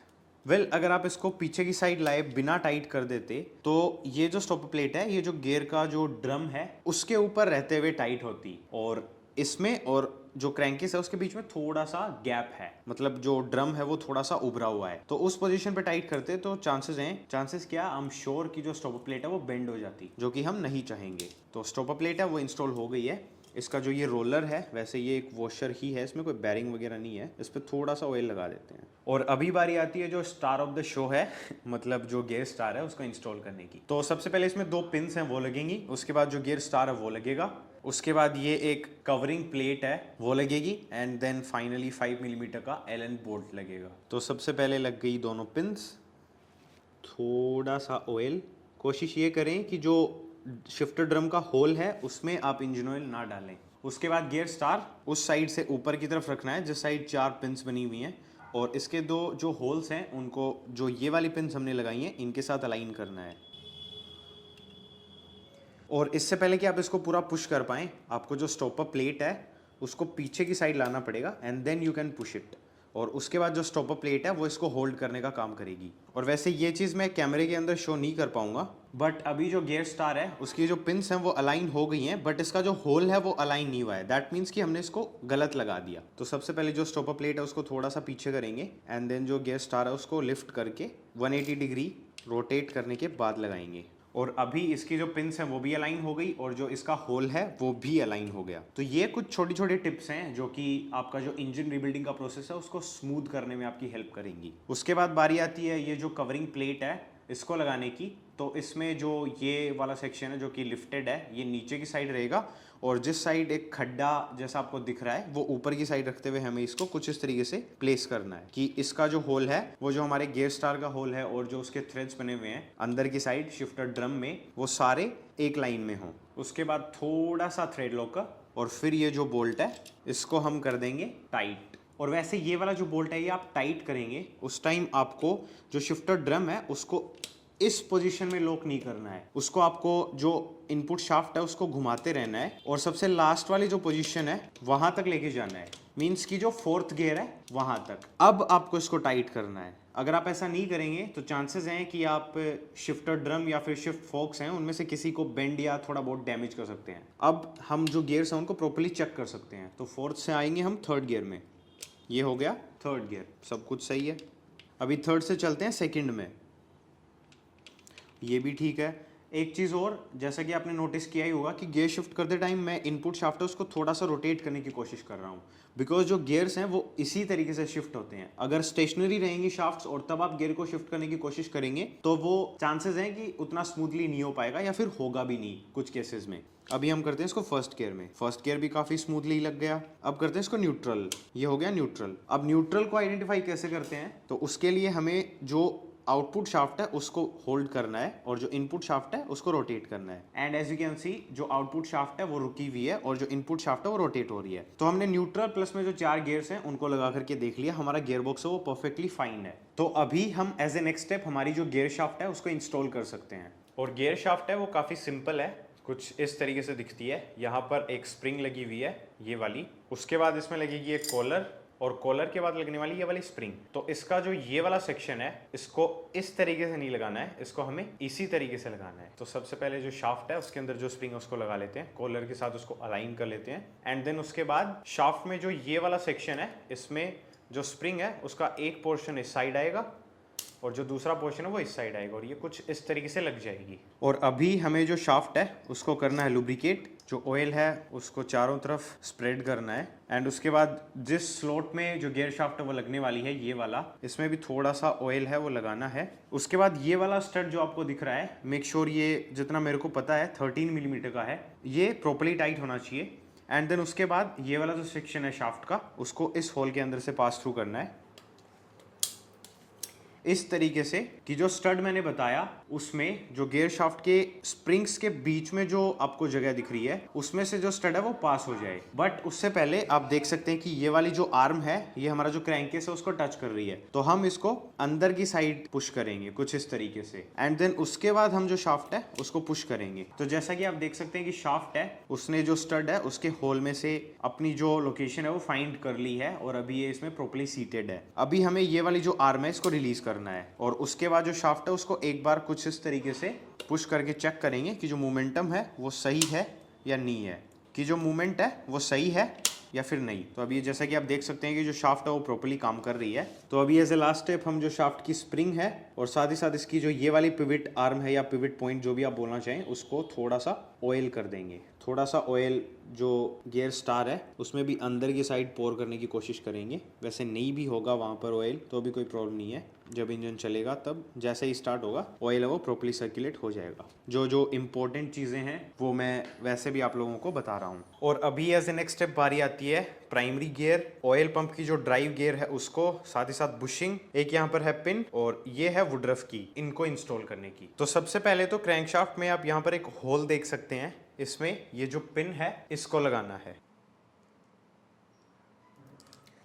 वेल अगर आप इसको पीछे की साइड लाए बिना टाइट कर देते तो ये जो स्टॉपर प्लेट है ये जो गियर का जो ड्रम है उसके ऊपर रहते हुए टाइट होती, और इसमें और जो क्रैंकिस है उसके बीच में थोड़ा सा गैप है, मतलब जो ड्रम है वो थोड़ा सा उभरा हुआ है। तो उस पोजीशन पे टाइट करते तो चांसेस क्या आई एम श्योर कि जो स्टॉपर प्लेट है वो बेंड हो जाती, जो कि हम नहीं चाहेंगे। तो स्टॉपर प्लेट है वो इंस्टॉल हो गई है। इसका जो ये रोलर है वैसे ये एक वॉशर ही है, इसमें कोई बैरिंग वगैरह नहीं है। इस पर थोड़ा सा ऑयल लगा देते हैं। और अभी बारी आती है जो स्टार ऑफ द शो है मतलब जो गियर स्टार है उसको इंस्टॉल करने की। तो सबसे पहले इसमें 2 पिन्स हैं वो लगेंगी, उसके बाद जो गियर स्टार है वो लगेगा, उसके बाद ये एक कवरिंग प्लेट है वो लगेगी एंड देन फाइनली 5 मिलीमीटर का एलन बोल्ट लगेगा। तो सबसे पहले लग गई दोनों पिन्स, थोड़ा सा ऑयल। कोशिश ये करें कि जो शिफ्टर ड्रम का होल है उसमें आप इंजन ऑयल ना डालें। उसके बाद गियर स्टार उस साइड से ऊपर की तरफ रखना है जिस साइड 4 पिन्स बनी हुई हैं, और इसके 2 जो होल्स हैं उनको जो ये वाली पिन्स हमने लगाई हैं इनके साथ अलाइन करना है। और इससे पहले कि आप इसको पूरा पुश कर पाएँ आपको जो स्टॉपर प्लेट है उसको पीछे की साइड लाना पड़ेगा and then you can push it, और उसके बाद जो स्टॉपर प्लेट है वो इसको होल्ड करने का काम करेगी। और वैसे ये चीज़ मैं कैमरे के अंदर शो नहीं कर पाऊंगा, बट अभी जो गियर स्टार है उसकी जो पिन्स हैं वो अलाइन हो गई हैं, बट इसका जो होल है वो अलाइन नहीं हुआ है। दैट मीन्स कि हमने इसको गलत लगा दिया। तो सबसे पहले जो स्टॉपर प्लेट है उसको थोड़ा सा पीछे करेंगे एंड देन जो गियर स्टार है उसको लिफ्ट करके 180 डिग्री रोटेट करने के बाद लगाएंगे। और अभी इसकी जो पिन्स हैं वो भी अलाइन हो गई और जो इसका होल है वो भी अलाइन हो गया। तो ये कुछ छोटी छोटी टिप्स हैं जो कि आपका जो इंजन रिबिल्डिंग का प्रोसेस है उसको स्मूथ करने में आपकी हेल्प करेंगी। उसके बाद बारी आती है ये जो कवरिंग प्लेट है इसको लगाने की। तो इसमें जो ये वाला सेक्शन है जो कि लिफ्टेड है ये नीचे की साइड रहेगा, और जिस साइड एक खड्डा जैसा आपको दिख रहा है वो ऊपर की साइड रखते हुए हमें इसको कुछ इस तरीके से प्लेस करना है कि इसका जो होल है वो जो हमारे गियर स्टार का होल है और जो उसके थ्रेड्स बने हुए हैं अंदर की साइड शिफ्टर ड्रम में वो सारे एक लाइन में हों। उसके बाद थोड़ा सा थ्रेड लॉकर और फिर ये जो बोल्ट है इसको हम कर देंगे टाइट। और वैसे ये वाला जो बोल्ट है ये आप टाइट करेंगे उस टाइम आपको जो शिफ्टर ड्रम है उसको इस पोजीशन में लॉक नहीं करना है, उसको आपको जो इनपुट शाफ्ट है उसको घुमाते रहना है और सबसे लास्ट वाली जो पोजीशन है वहां तक लेके जाना है, मींस की जो 4th गियर है वहां तक। अब आपको इसको टाइट करना है। अगर आप ऐसा नहीं करेंगे तो चांसेस हैं कि आप शिफ्टर ड्रम या फिर शिफ्ट फोक्स हैं उनमें से किसी को बेंड या थोड़ा बहुत डैमेज कर सकते हैं। अब हम जो गियर्स हैं उनको प्रॉपर्ली चेक कर सकते हैं। तो 4th से आएंगे हम 3rd गियर में, ये हो गया 3rd गियर, सब कुछ सही है। अभी 3rd से चलते हैं 2nd में, ये भी ठीक है। एक चीज़ और, जैसा कि आपने नोटिस किया ही होगा कि गियर शिफ्ट करते टाइम मैं इनपुट शाफ्ट है उसको थोड़ा सा रोटेट करने की कोशिश कर रहा हूँ, बिकॉज जो गियर्स हैं वो इसी तरीके से शिफ्ट होते हैं। अगर स्टेशनरी रहेंगी शाफ्ट्स और तब आप गियर को शिफ्ट करने की कोशिश करेंगे तो वो चांसेस हैं कि उतना स्मूथली नहीं हो पाएगा या फिर होगा भी नहीं कुछ केसेस में। अभी हम करते हैं इसको फर्स्ट गियर में, फर्स्ट गियर भी काफी स्मूथली लग गया। अब करते हैं इसको न्यूट्रल, ये हो गया न्यूट्रल। अब न्यूट्रल को आइडेंटिफाई कैसे करते हैं, तो उसके लिए हमें जो आउटपुट शाफ्ट है उसको होल्ड करना है और जो इनपुट शाफ्ट है उसको रोटेट करना है। And as you can see जो आउटपुट शाफ्ट है वो रुकी हुई है और जो इनपुट शाफ्ट है वो रोटेट हो रही है। तो हमने न्यूट्रल प्लस में जो 4 गियर्स हैं उनको लगा करके देख लिया, हमारा गियर बॉक्स है वो परफेक्टली फाइन है। तो अभी हम एज ए नेक्स्ट स्टेप हमारी जो गियर शाफ्ट है उसको इंस्टॉल कर सकते हैं। और गियर शाफ्ट है वो काफ़ी सिंपल है, कुछ इस तरीके से दिखती है। यहाँ पर एक स्प्रिंग लगी हुई है ये वाली, उसके बाद इसमें लगेगी एक कॉलर और कॉलर के बाद लगने वाली ये वाली स्प्रिंग। तो इसका जो ये वाला सेक्शन है इसको इस तरीके से नहीं लगाना है, इसको हमें इसी तरीके से लगाना है। तो सबसे पहले जो शाफ्ट है उसके अंदर जो स्प्रिंग है उसको लगा लेते हैं, कॉलर के साथ उसको अलाइन कर लेते हैं। एंड देन उसके बाद शाफ्ट में जो ये वाला सेक्शन है इसमें जो स्प्रिंग है उसका एक पोर्शन इस साइड आएगा और जो दूसरा पोर्शन है वो इस साइड आएगा और ये कुछ इस तरीके से लग जाएगी। और अभी हमें जो शाफ्ट है उसको करना है लुब्रिकेट, जो ऑयल है उसको चारों तरफ स्प्रेड करना है। एंड उसके बाद जिस स्लॉट में जो गियर शाफ्ट है वो लगने वाली है ये वाला, इसमें भी थोड़ा सा ऑयल है वो लगाना है। उसके बाद ये वाला स्टड जो आपको दिख रहा है, मेक श्योर ये जितना मेरे को पता है 13 मिलीमीटर का है, ये प्रॉपर्ली टाइट होना चाहिए। एंड देन उसके बाद ये वाला जो सेक्शन है शाफ्ट का उसको इस होल के अंदर से पास थ्रू करना है इस तरीके से कि जो स्टड मैंने बताया उसमें जो गियर शाफ्ट के स्प्रिंग्स के बीच में जो आपको जगह दिख रही है उसमें से जो स्टड है वो पास हो जाए। बट उससे पहले आप देख सकते हैं कि ये वाली जो आर्म है ये हमारा जो क्रैंकेस है उसको टच कर रही है, तो हम इसको अंदर की साइड पुश करेंगे कुछ इस तरीके से। एंड देन उसके बाद हम जो शाफ्ट है उसको पुश करेंगे। तो जैसा कि आप देख सकते हैं कि शाफ्ट है उसने जो स्टड है उसके होल में से अपनी जो लोकेशन है वो फाइंड कर ली है और अभी ये इसमें प्रॉपर्ली सीटेड है। अभी हमें ये वाली जो आर्म है इसको रिलीज करना है और उसके बाद जो शाफ्ट है उसको एक बार कुछ इस तरीके से पुश करके चेक करेंगे कि जो मोमेंटम है वो सही है या नहीं है, कि जो मूवमेंट है वो सही है या फिर नहीं। तो अभी जैसा कि आप देख सकते हैं कि जो शाफ्ट है वो प्रॉपर्ली काम कर रही है। तो अभी एज ए लास्ट स्टेप हम जो शाफ्ट की स्प्रिंग है और साथ ही साथ इसकी जो ये वाली पिविट आर्म है या पिविट पॉइंट जो भी आप बोलना चाहें उसको थोड़ा सा ऑयल कर देंगे। थोड़ा सा ऑयल जो गियर स्टार है उसमें भी अंदर की साइड पोर करने की कोशिश करेंगे। वैसे नहीं भी होगा वहाँ पर ऑयल तो भी कोई प्रॉब्लम नहीं है, जब इंजन चलेगा तब जैसे ही स्टार्ट होगा ऑयल है वो प्रॉपर्ली सर्कुलेट हो जाएगा। जो जो इम्पोर्टेंट चीज़ें हैं वो मैं वैसे भी आप लोगों को बता रहा हूँ। और अभी एज ए नेक्स्ट स्टेप बारी आती है प्राइमरी गियर, ऑयल पंप की जो ड्राइव गियर है उसको, साथ ही साथ बुशिंग, एक यहाँ पर है पिन और ये है वुडरफ की, इनको इंस्टॉल करने की। तो सबसे पहले तो क्रैंकशाफ्ट में आप यहाँ पर एक होल देख सकते हैं, इसमें ये जो पिन है इसको लगाना है।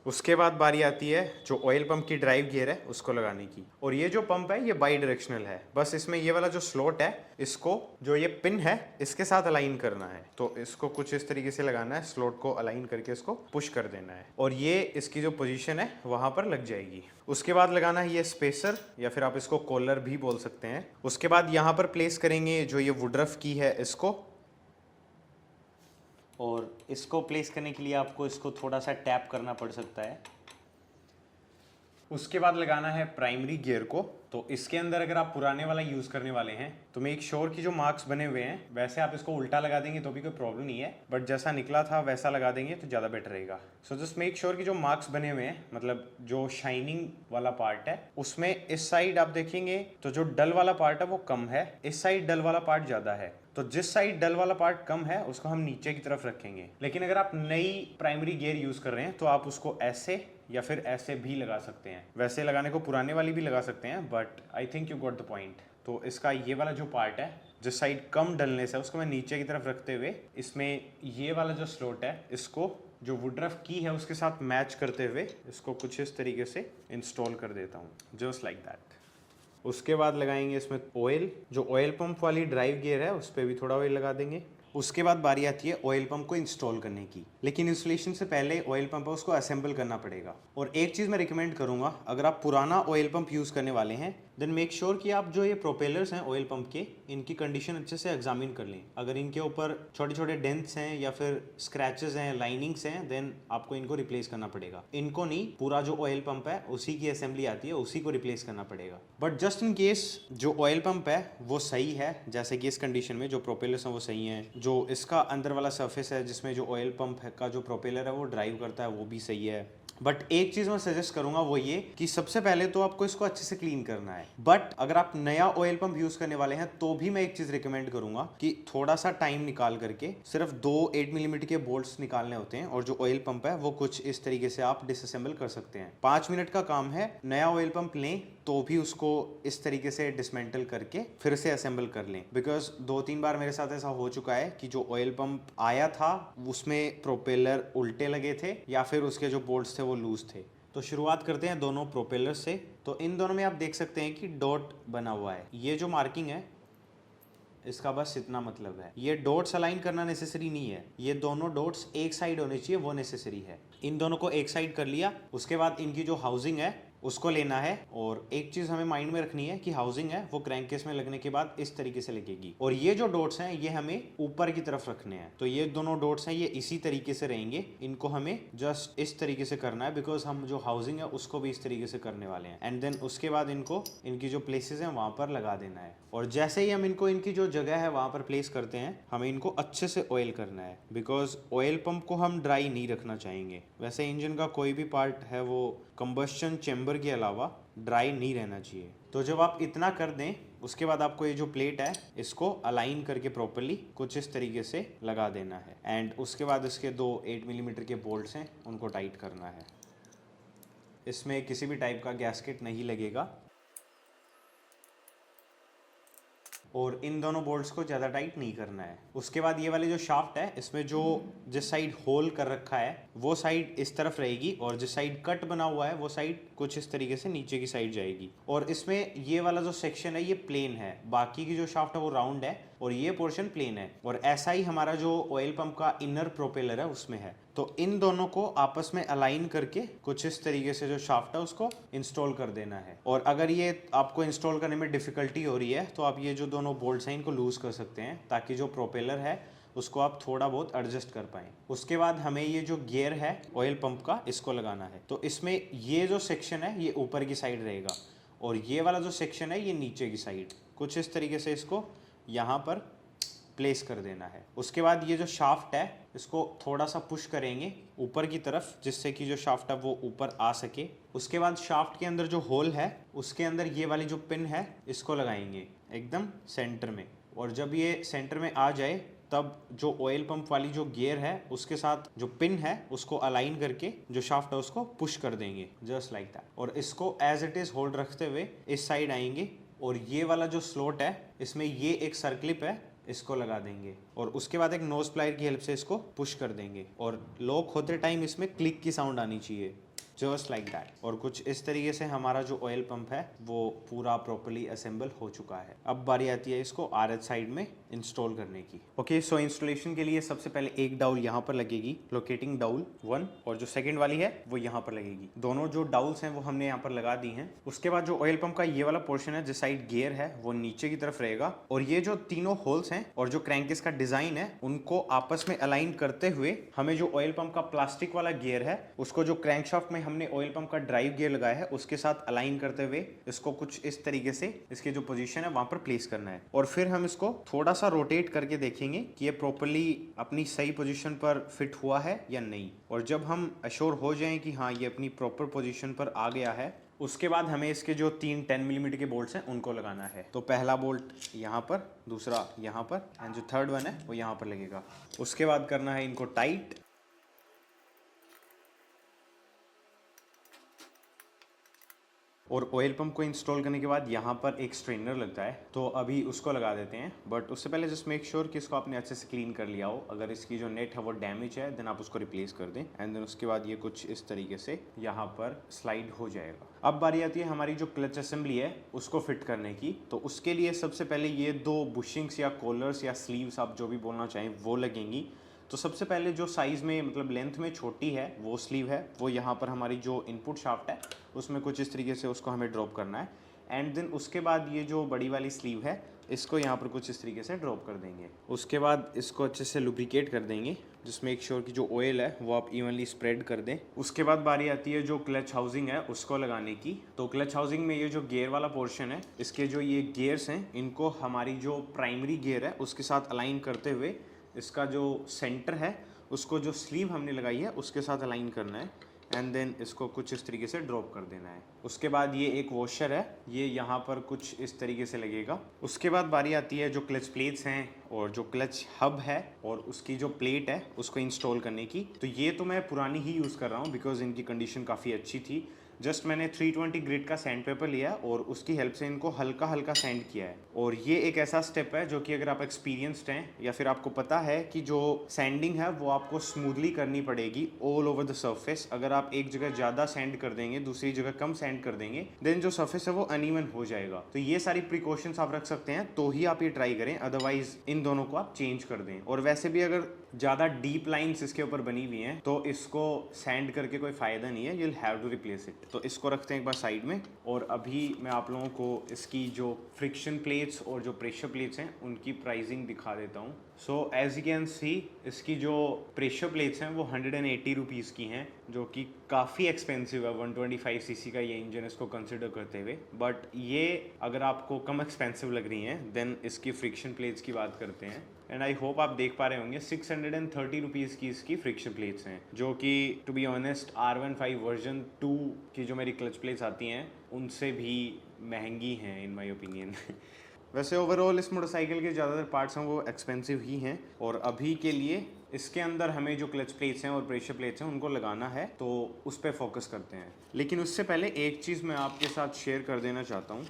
उसके बाद बारी आती है जो ऑयल पंप की ड्राइव गियर है उसको लगाने की। और ये जो पंप है ये बाई डायरेक्शनल है, बस इसमें ये वाला जो स्लॉट है इसको जो ये पिन है इसके साथ अलाइन करना है। तो इसको कुछ इस तरीके से लगाना है, स्लॉट को अलाइन करके इसको पुश कर देना है और ये इसकी जो पोजीशन है वहां पर लग जाएगी। उसके बाद लगाना है ये स्पेसर या फिर आप इसको कॉलर भी बोल सकते हैं। उसके बाद यहाँ पर प्लेस करेंगे जो ये वुडरफ की है इसको, और इसको प्लेस करने के लिए आपको इसको थोड़ा सा टैप करना पड़ सकता है। उसके बाद लगाना है प्राइमरी गियर को। तो इसके अंदर अगर आप पुराने वाला यूज़ करने वाले हैं तो मेक श्योर कि जो मार्क्स बने हुए हैं, वैसे आप इसको उल्टा लगा देंगे तो भी कोई प्रॉब्लम नहीं है, बट जैसा निकला था वैसा लगा देंगे तो ज़्यादा बेटर रहेगा। सो जस्ट मेक श्योर कि जो मार्क्स बने हुए हैं, मतलब जो शाइनिंग वाला पार्ट है उसमें इस साइड आप देखेंगे तो जो डल वाला पार्ट है वो कम है, इस साइड डल वाला पार्ट ज़्यादा है। तो जिस साइड डल वाला पार्ट कम है उसको हम नीचे की तरफ रखेंगे। लेकिन अगर आप नई प्राइमरी गियर यूज़ कर रहे हैं तो आप उसको ऐसे या फिर ऐसे भी लगा सकते हैं। वैसे लगाने को पुराने वाली भी लगा सकते हैं, but I think you got the point. तो इसका ये वाला जो पार्ट है जिस साइड कम डलनेस है उसको मैं नीचे की तरफ रखते हुए इसमें ये वाला जो स्लॉट है इसको जो वुडरफ की है उसके साथ मैच करते हुए इसको कुछ इस तरीके से इंस्टॉल कर देता हूँ, जस्ट लाइक दैट। उसके बाद लगाएंगे इसमें ऑयल, जो ऑयल पंप वाली ड्राइव गियर है उस पर भी थोड़ा ऑयल लगा देंगे। उसके बाद बारी आती है ऑयल पंप को इंस्टॉल करने की, लेकिन इंस्टॉलेशन से पहले ऑयल पंप है उसको असेंबल करना पड़ेगा। और एक चीज़ मैं रिकमेंड करूंगा, अगर आप पुराना ऑयल पंप यूज़ करने वाले हैं देन मेक श्योर कि आप जो ये प्रोपेलर्स हैं ऑयल पंप के, इनकी कंडीशन अच्छे से एग्जामिन कर लें। अगर इनके ऊपर छोटे छोटे डेंट्स हैं या फिर स्क्रैचेस हैं, लाइनिंग्स हैं, देन आपको इनको रिप्लेस करना पड़ेगा। इनको नहीं, पूरा जो ऑयल पंप है उसी की असेंबली आती है, उसी को रिप्लेस करना पड़ेगा। बट जस्ट इन केस जो ऑयल पंप है वो सही है, जैसे कि इस कंडीशन में जो प्रोपेलर्स हैं वो सही हैं, जो इसका अंदर वाला सरफेस है जिसमें जो ऑयल पंप का जो प्रोपेलर है वो ड्राइव करता है वो भी सही है। बट एक चीज मैं सजेस्ट करूंगा वो ये कि सबसे पहले तो आपको इसको अच्छे से क्लीन करना है। बट अगर आप नया ऑयल पंप यूज करने वाले हैं तो भी मैं एक चीज रिकमेंड करूंगा कि थोड़ा सा टाइम निकाल करके सिर्फ 2 8 मिलीमीटर के बोल्ट्स निकालने होते हैं, और जो ऑयल पंप है वो कुछ इस तरीके से आप डिसअसेंबल कर सकते हैं। 5 मिनट का काम है। नया ऑयल पंप लें तो भी उसको इस तरीके से डिसमेंटल करके फिर से असेंबल कर लें, बिकॉज 2-3 बार मेरे साथ ऐसा हो चुका है कि जो ऑयल पंप आया था उसमें प्रोपेलर उल्टे लगे थे या फिर उसके जो बोल्ट्स थे वो लूज थे। तो शुरुआत करते हैं दोनों प्रोपेलर से। तो इन दोनों में आप देख सकते हैं कि डॉट बना हुआ है। ये जो मार्किंग है इसका बस इतना मतलब है, ये डॉट्स अलाइन करना नेसेसरी नहीं है, ये दोनों डॉट्स एक साइड होने चाहिए वो नेसेसरी है। इन दोनों को एक साइड कर लिया, उसके बाद इनकी जो हाउसिंग है उसको लेना है। और एक चीज हमें माइंड में रखनी है कि हाउसिंग है वो क्रैंकेस में लगने के बाद इस तरीके से लगेगी, और ये जो डॉट्स हैं ये हमें ऊपर की तरफ रखने हैं। तो ये दोनों डॉट्स हैं ये इसी तरीके से रहेंगे, इनको हमें जस्ट इस तरीके से करना है, बिकॉज हम जो हाउसिंग है उसको भी इस तरीके से करने वाले हैं। एंड देन उसके बाद इनको इनकी जो प्लेसेस हैं वहां पर लगा देना है। और जैसे ही हम इनको इनकी जो जगह है वहां पर प्लेस करते हैं, हमें इनको अच्छे से ऑयल करना है, बिकॉज ऑयल पंप को हम ड्राई नहीं रखना चाहेंगे। वैसे इंजन का कोई भी पार्ट है वो कंबस्शन चेंबर के अलावा ड्राई नहीं रहना चाहिए। तो जब आप इतना कर दें उसके बाद आपको ये जो प्लेट है इसको अलाइन करके प्रॉपरली कुछ इस तरीके से लगा देना है। एंड उसके बाद इसके 2 8 मिलीमीटर के बोल्ट्स हैं उनको टाइट करना है। इसमें किसी भी टाइप का गैस्केट नहीं लगेगा, और इन दोनों बोल्ट्स को ज़्यादा टाइट नहीं करना है। उसके बाद ये वाली जो शाफ्ट है इसमें जो जिस साइड होल कर रखा है वो साइड इस तरफ रहेगी, और जिस साइड कट बना हुआ है वो साइड कुछ इस तरीके से नीचे की साइड जाएगी। और इसमें ये वाला जो सेक्शन है ये प्लेन है, बाकी की जो शाफ्ट है वो राउंड है और ये पोर्शन प्लेन है। और ऐसा ही हमारा जो ऑयल पंप का इनर प्रोपेलर है उसमें है। तो इन दोनों को आपस में अलाइन करके कुछ इस तरीके से जो शाफ्ट है उसको इंस्टॉल कर देना है। और अगर ये आपको इंस्टॉल करने में डिफिकल्टी हो रही है तो आप ये जो दोनों बोल्ट्स हैं इनको लूज कर सकते हैं, ताकि जो प्रोपेलर है उसको आप थोड़ा बहुत एडजस्ट कर पाएँ। उसके बाद हमें ये जो गियर है ऑयल पंप का इसको लगाना है। तो इसमें ये जो सेक्शन है ये ऊपर की साइड रहेगा, और ये वाला जो सेक्शन है ये नीचे की साइड। कुछ इस तरीके से इसको यहाँ पर प्लेस कर देना है। उसके बाद ये जो शाफ्ट है इसको थोड़ा सा पुश करेंगे ऊपर की तरफ, जिससे कि जो शाफ्ट है वो ऊपर आ सके। उसके बाद शाफ्ट के अंदर जो होल है उसके अंदर ये वाली जो पिन है इसको लगाएंगे एकदम सेंटर में। और जब ये सेंटर में आ जाए तब जो ऑयल पंप वाली जो गियर है उसके साथ जो पिन है उसको अलाइन करके जो शाफ्ट है उसको पुश कर देंगे, जस्ट लाइक दैट। और इसको एज इट इज होल्ड रखते हुए इस साइड आएंगे, और ये वाला जो स्लॉट है इसमें ये एक सर्कलिप है इसको लगा देंगे, और उसके बाद एक नोज प्लायर की हेल्प से इसको पुश कर देंगे। और लॉक होते टाइम इसमें क्लिक की साउंड आनी चाहिए, जस्ट लाइक दैट। और कुछ इस तरीके से हमारा जो ऑयल पंप है वो पूरा प्रॉपर्ली असेंबल हो चुका है। अब बारी आती है इसको आरएच साइड में इंस्टॉल करने की। ओके, सो इंस्टॉलेशन के लिए सबसे पहले एक डाउल यहाँ पर लगेगी, लोकेटिंग डाउल 1, और जो सेकंड वाली है वो यहाँ पर लगेगी। दोनों जो डाउल्स हैं वो हमने यहाँ पर लगा दी हैं। उसके बाद जो ऑयल पंप का ये वाला पोर्शन है जिस साइड गियर है वो नीचे की तरफ रहेगा, और ये जो तीनों होल्स हैं और जो क्रैंकेस का डिजाइन है उनको आपस में अलाइन करते हुए हमें जो ऑयल पंप का प्लास्टिक वाला गियर है उसको जो क्रैंकशाफ्ट में हमने ऑयल पंप का ड्राइव गियर लगाया है उसके साथ अलाइन करते हुए इसको कुछ इस तरीके से इसकी जो पोजीशन है वहां पर प्लेस करना है। और फिर हम इसको थोड़ा सा रोटेट करके देखेंगे कि ये प्रॉपर्ली अपनी सही पोजीशन पर फिट हुआ है या नहीं। और जब हम अश्योर हो जाएं कि हाँ ये अपनी प्रॉपर पोजीशन पर आ गया है, उसके बाद हमें इसके जो 3 10 मिलीमीटर के बोल्ट्स हैं उनको लगाना है। तो पहला बोल्ट यहाँ पर, दूसरा यहाँ पर, एंड जो थर्ड वन है वो यहाँ पर लगेगा। उसके बाद करना है इनको टाइट। और ऑयल पंप को इंस्टॉल करने के बाद यहाँ पर एक स्ट्रेनर लगता है, तो अभी उसको लगा देते हैं। बट उससे पहले जस्ट मेक श्योर कि इसको आपने अच्छे से क्लीन कर लिया हो। अगर इसकी जो नेट है वो डैमेज है देन आप उसको रिप्लेस कर दें, एंड देन उसके बाद ये कुछ इस तरीके से यहाँ पर स्लाइड हो जाएगा। अब बारी आती है हमारी जो क्लच असेंबली है उसको फिट करने की। तो उसके लिए सबसे पहले ये 2 बुशिंग्स या कॉलर्स या स्लीव्स, आप जो भी बोलना चाहें, वो लगेंगी। तो सबसे पहले जो साइज़ में मतलब लेंथ में छोटी है वो स्लीव है, वो यहाँ पर हमारी जो इनपुट शाफ्ट है उसमें कुछ इस तरीके से उसको हमें ड्रॉप करना है। एंड देन उसके बाद ये जो बड़ी वाली स्लीव है इसको यहाँ पर कुछ इस तरीके से ड्रॉप कर देंगे। उसके बाद इसको अच्छे से लुब्रिकेट कर देंगे, जिस मेक श्योर कि जो ऑयल है वो आप इवनली स्प्रेड कर दें। उसके बाद बारी आती है जो क्लच हाउसिंग है उसको लगाने की। तो क्लच हाउसिंग में ये जो गियर वाला पोर्शन है, इसके जो ये गियर्स हैं इनको हमारी जो प्राइमरी गियर है उसके साथ अलाइन करते हुए इसका जो सेंटर है उसको जो स्लीव हमने लगाई है उसके साथ अलाइन करना है एंड देन इसको कुछ इस तरीके से ड्रॉप कर देना है। उसके बाद ये एक वॉशर है, ये यहाँ पर कुछ इस तरीके से लगेगा। उसके बाद बारी आती है जो क्लच प्लेट्स हैं और जो क्लच हब है और उसकी जो प्लेट है उसको इंस्टॉल करने की। तो ये तो मैं पुरानी ही यूज़ कर रहा हूँ बिकॉज इनकी कंडीशन काफ़ी अच्छी थी। जस्ट मैंने 320 ग्रिड का सैंड पेपर लिया और उसकी हेल्प से इनको हल्का हल्का सैंड किया है। और ये एक ऐसा स्टेप है जो कि अगर आप एक्सपीरियंस्ड हैं या फिर आपको पता है कि जो सैंडिंग है वो आपको स्मूथली करनी पड़ेगी ऑल ओवर द सरफेस। अगर आप एक जगह ज़्यादा सैंड कर देंगे, दूसरी जगह कम सैंड कर देंगे, देन जो सरफेस है वो अनइवन हो जाएगा। तो ये सारी प्रिकॉशंस आप रख सकते हैं तो ही आप ये ट्राई करें, अदरवाइज इन दोनों को आप चेंज कर दें। और वैसे भी अगर ज़्यादा डीप लाइन्स इसके ऊपर बनी हुई हैं तो इसको सैंड करके कोई फ़ायदा नहीं है, you will have to replace it. तो इसको रखते हैं एक बार साइड में। और अभी मैं आप लोगों को इसकी जो फ्रिक्शन प्लेट्स और जो प्रेशर प्लेट्स हैं उनकी प्राइसिंग दिखा देता हूँ। So as you can see इसकी जो प्रेशर प्लेट्स हैं वो 180 रुपीज़ की हैं, जो कि काफ़ी एक्सपेंसिव है 125 सीसी का ये इंजन इसको कंसिडर करते हुए। बट ये अगर आपको कम एक्सपेंसिव लग रही हैं देन इसकी फ्रिक्शन प्लेट्स की बात करते हैं। एंड आई होप आप देख पा रहे होंगे 630 रुपीज़ की इसकी फ्रिक्शन प्लेट्स हैं, जो कि to be honest R15 version 2 की जो मेरी क्लच प्लेट्स आती हैं उनसे भी महंगी हैं इन माय ओपिनियन। वैसे ओवरऑल इस मोटरसाइकिल के ज़्यादातर पार्ट्स हैं वो एक्सपेंसिव ही हैं और अभी के लिए इसके अंदर हमें जो क्लच प्लेट्स हैं और प्रेशर प्लेट्स हैं उनको लगाना है, तो उस पर फोकस करते हैं। लेकिन उससे पहले एक चीज़ मैं आपके साथ शेयर कर देना चाहता हूँ,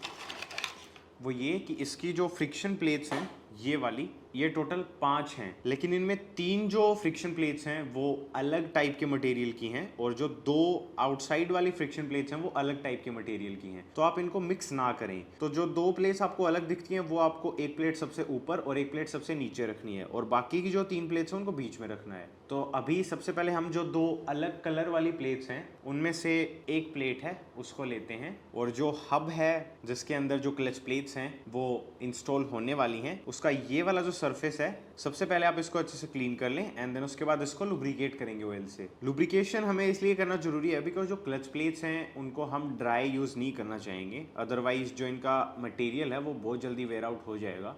वो ये कि इसकी जो फ्रिक्शन प्लेट्स हैं ये वाली, ये टोटल 5 हैं, लेकिन इनमें 3 जो फ्रिक्शन प्लेट्स हैं वो अलग टाइप के मटेरियल की हैं और जो 2 आउटसाइड वाली फ्रिक्शन प्लेट्स हैं वो अलग टाइप के मटेरियल की हैं। तो आप इनको मिक्स ना करें। तो जो 2 प्लेट्स आपको अलग दिखती हैं वो आपको एक प्लेट सबसे ऊपर और एक प्लेट सबसे नीचे रखनी है और बाकी की जो 3 प्लेट्स हैं उनको बीच में रखना है। तो अभी सबसे पहले हम जो 2 अलग कलर वाली प्लेट्स हैं उनमें से एक प्लेट है उसको लेते हैं और जो हब है जिसके अंदर जो क्लच प्लेट्स हैं वो इंस्टॉल होने वाली हैं, उसका ये वाला जो सरफेस है सबसे पहले आप इसको अच्छे से क्लीन कर लें एंड देन उसके बाद इसको लुब्रिकेट करेंगे ऑयल से। लुब्रिकेशन हमें इसलिए करना जरूरी है बिकॉज जो क्लच प्लेट्स हैं उनको हम ड्राई यूज़ नहीं करना चाहेंगे, अदरवाइज जो इनका मटेरियल है वो बहुत जल्दी वेयर आउट हो जाएगा।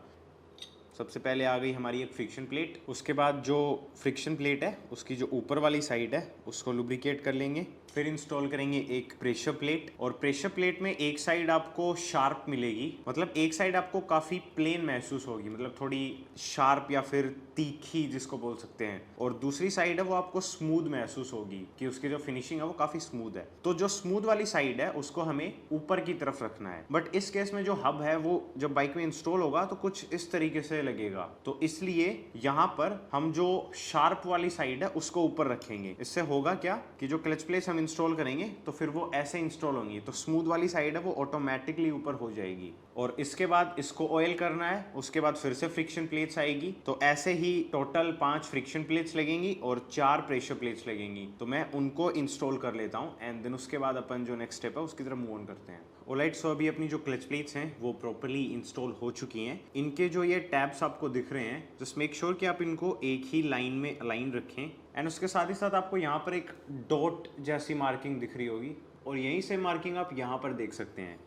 सबसे पहले आ गई हमारी एक फ्रिक्शन प्लेट। उसके बाद जो फ्रिक्शन प्लेट है उसकी जो ऊपर वाली साइड है उसको लुब्रिकेट कर लेंगे। फिर इंस्टॉल करेंगे एक प्रेशर प्लेट और प्रेशर प्लेट में एक साइड आपको शार्प मिलेगी, मतलब एक साइड आपको काफ़ी प्लेन महसूस होगी, मतलब थोड़ी शार्प या फिर तीखी जिसको बोल सकते हैं, और दूसरी साइड है वो आपको स्मूथ महसूस होगी कि उसकी जो फिनिशिंग है वो काफ़ी स्मूथ है। तो जो स्मूथ वाली साइड है उसको हमें ऊपर की तरफ रखना है। बट इस केस में जो हब है वो जब बाइक में इंस्टॉल होगा तो कुछ इस तरीके से लगेगा, तो इसलिए यहाँ पर हम जो शार्प वाली साइड है उसको ऊपर रखेंगे। इससे होगा क्या कि जो क्लच प्लेट्स हम इंस्टॉल करेंगे तो फिर वो ऐसे इंस्टॉल होंगी, तो स्मूथ वाली साइड है वो ऑटोमेटिकली ऊपर हो जाएगी। और इसके बाद इसको ऑयल करना है, उसके बाद फिर से फ्रिक्शन प्लेट्स आएगी। तो ऐसे ही टोटल 5 फ्रिक्शन प्लेट्स लगेंगी और 4 प्रेशर प्लेट्स लगेंगी। तो मैं उनको इंस्टॉल कर लेता हूँ एंड देन उसके बाद अपन जो नेक्स्ट स्टेप है उसकी तरफ मूव ऑन करते हैं। ऑलराइट, सो अभी अपनी जो क्लच प्लेट्स हैं वो प्रॉपर्ली इंस्टॉल हो चुकी हैं। इनके जो ये टैब्स आपको दिख रहे हैं, जस्ट मेक श्योर कि आप इनको एक ही लाइन में अलाइन रखें एंड उसके साथ ही साथ आपको यहाँ पर एक डॉट जैसी मार्किंग दिख रही होगी और यहीं से मार्किंग आप यहाँ पर देख सकते हैं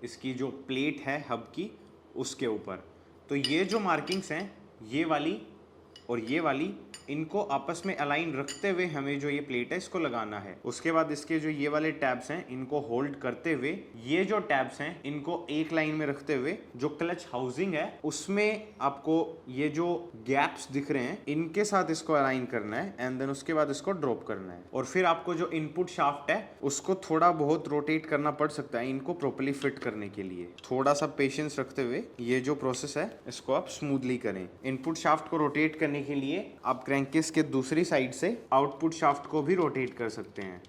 इसकी जो प्लेट है हब की उसके ऊपर। तो ये जो मार्किंग्स हैं ये वाली और ये वाली, इनको आपस में अलाइन रखते हुए हमें जो ये प्लेट है इसको लगाना है। उसके बाद इसके जो ये वाले टैब्स हैं इनको होल्ड करते हुए ये जो टैब्स हैं इनको एक लाइन में रखते हुए जो क्लच हाउसिंग है उसमें आपको ये जो गैप्स दिख रहे हैं इनके साथ इसको अलाइन करना है एंड देन उसके बाद इसको ड्रॉप करना है। और फिर आपको जो इनपुट शाफ्ट है उसको थोड़ा बहुत रोटेट करना पड़ सकता है इनको प्रॉपर्ली फिट करने के लिए। थोड़ा सा पेशेंस रखते हुए ये जो प्रोसेस है इसको आप स्मूथली करें। इनपुट शाफ्ट को रोटेट करने के लिए आप क्रैंकेस के दूसरी साइड से आउटपुट शाफ्ट को भी रोटेट कर सकते हैं।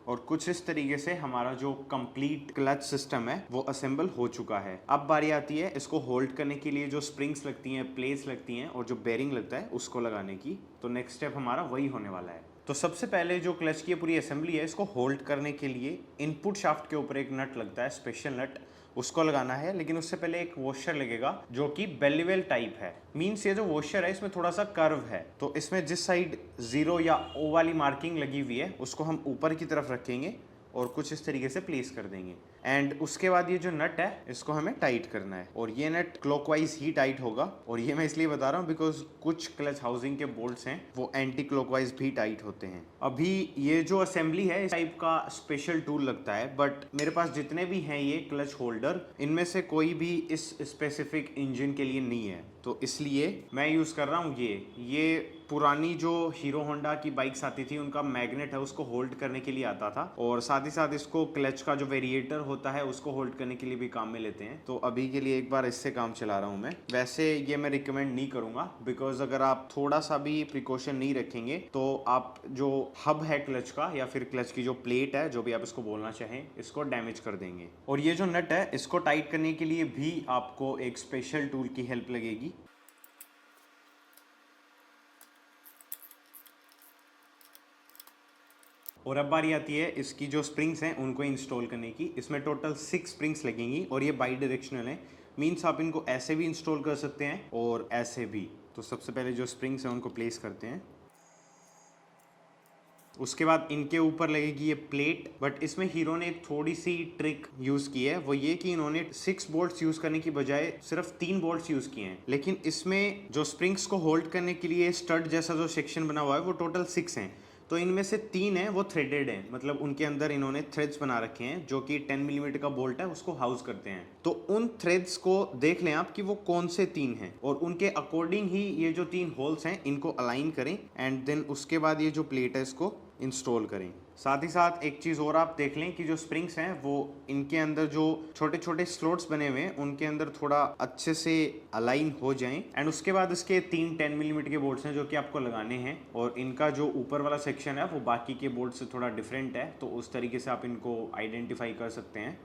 और कुछ इस तरीके से हमारा जो कंप्लीट क्लच सिस्टम है वो असेंबल हो चुका है। अब बारी आती है इसको होल्ड करने के लिए जो स्प्रिंग्स लगती हैं, प्लेट्स लगती हैं और जो बेरिंग लगता है उसको लगाने की। तो नेक्स्ट स्टेप हमारा वही होने वाला है। तो सबसे पहले जो क्लच की पूरी असेंबली है, इसको होल्ड करने के लिए इनपुट शाफ्ट के ऊपर एक नट लगता है, स्पेशल नट, उसको लगाना है। लेकिन उससे पहले एक वॉशर लगेगा जो कि बेलीवेल टाइप है। मीन्स ये जो वॉशर है इसमें थोड़ा सा कर्व है, तो इसमें जिस साइड 0 या O वाली मार्किंग लगी हुई है उसको हम ऊपर की तरफ रखेंगे और कुछ इस तरीके से प्लेस कर देंगे। एंड उसके बाद ये जो नट है इसको हमें टाइट करना है, और ये नट क्लॉकवाइज ही टाइट होगा। और ये मैं इसलिए बता रहा हूँ बिकॉज कुछ क्लच हाउसिंग के बोल्ट्स हैं वो एंटी क्लॉकवाइज भी टाइट होते हैं। अभी ये जो असेंबली है इस टाइप का स्पेशल टूल लगता है, बट मेरे पास जितने भी हैं ये क्लच होल्डर, इनमें से कोई भी इस स्पेसिफिक इंजन के लिए नहीं है, तो इसलिए मैं यूज़ कर रहा हूँ ये पुरानी जो हीरो होंडा की बाइक्स आती थी उनका मैग्नेट है, उसको होल्ड करने के लिए आता था, और साथ ही साथ इसको क्लच का जो वेरिएटर होता है उसको होल्ड करने के लिए भी काम में लेते हैं। तो अभी के लिए एक बार इससे काम चला रहा हूँ मैं। वैसे ये मैं रिकमेंड नहीं करूँगा बिकॉज अगर आप थोड़ा सा भी प्रिकॉशन नहीं रखेंगे तो आप जो हब है क्लच का या फिर क्लच की जो प्लेट है, जो भी आप इसको बोलना चाहें, इसको डैमेज कर देंगे। और ये जो नट है इसको टाइट करने के लिए भी आपको एक स्पेशल टूल की हेल्प लगेगी। और अब बारी आती है इसकी जो स्प्रिंग्स हैं उनको इंस्टॉल करने की। इसमें टोटल 6 स्प्रिंग्स लगेंगी और ये बाई डायरेक्शनल है, मीन्स आप इनको ऐसे भी इंस्टॉल कर सकते हैं और ऐसे भी। तो सबसे पहले जो स्प्रिंग्स हैं उनको प्लेस करते हैं, उसके बाद इनके ऊपर लगेगी ये प्लेट। बट इसमें हीरो ने एक थोड़ी सी ट्रिक यूज की है, वो ये कि इन्होंने 6 बोल्ट्स यूज करने की बजाय सिर्फ 3 बोल्ट्स यूज किए हैं। लेकिन इसमें जो स्प्रिंग्स को होल्ड करने के लिए स्टड जैसा जो सेक्शन बना हुआ है वो टोटल 6 हैं। तो इनमें से 3 हैं वो थ्रेडेड हैं, मतलब उनके अंदर इन्होंने थ्रेड्स बना रखे हैं जो कि 10 मिलीमीटर का बोल्ट है उसको हाउस करते हैं। तो उन थ्रेड्स को देख लें आप कि वो कौन से 3 हैं और उनके अकॉर्डिंग ही ये जो 3 होल्स हैं इनको अलाइन करें एंड देन उसके बाद ये जो प्लेट है इसको इंस्टॉल करें। साथ ही साथ एक चीज़ और आप देख लें कि जो स्प्रिंग्स हैं वो इनके अंदर जो छोटे छोटे स्लॉट्स बने हुए हैं उनके अंदर थोड़ा अच्छे से अलाइन हो जाएं। एंड उसके बाद इसके 3 10 मिलीमीटर के बोल्ट्स हैं जो कि आपको लगाने हैं, और इनका जो ऊपर वाला सेक्शन है वो बाकी के बोल्ट से थोड़ा डिफरेंट है, तो उस तरीके से आप इनको आइडेंटिफाई कर सकते हैं।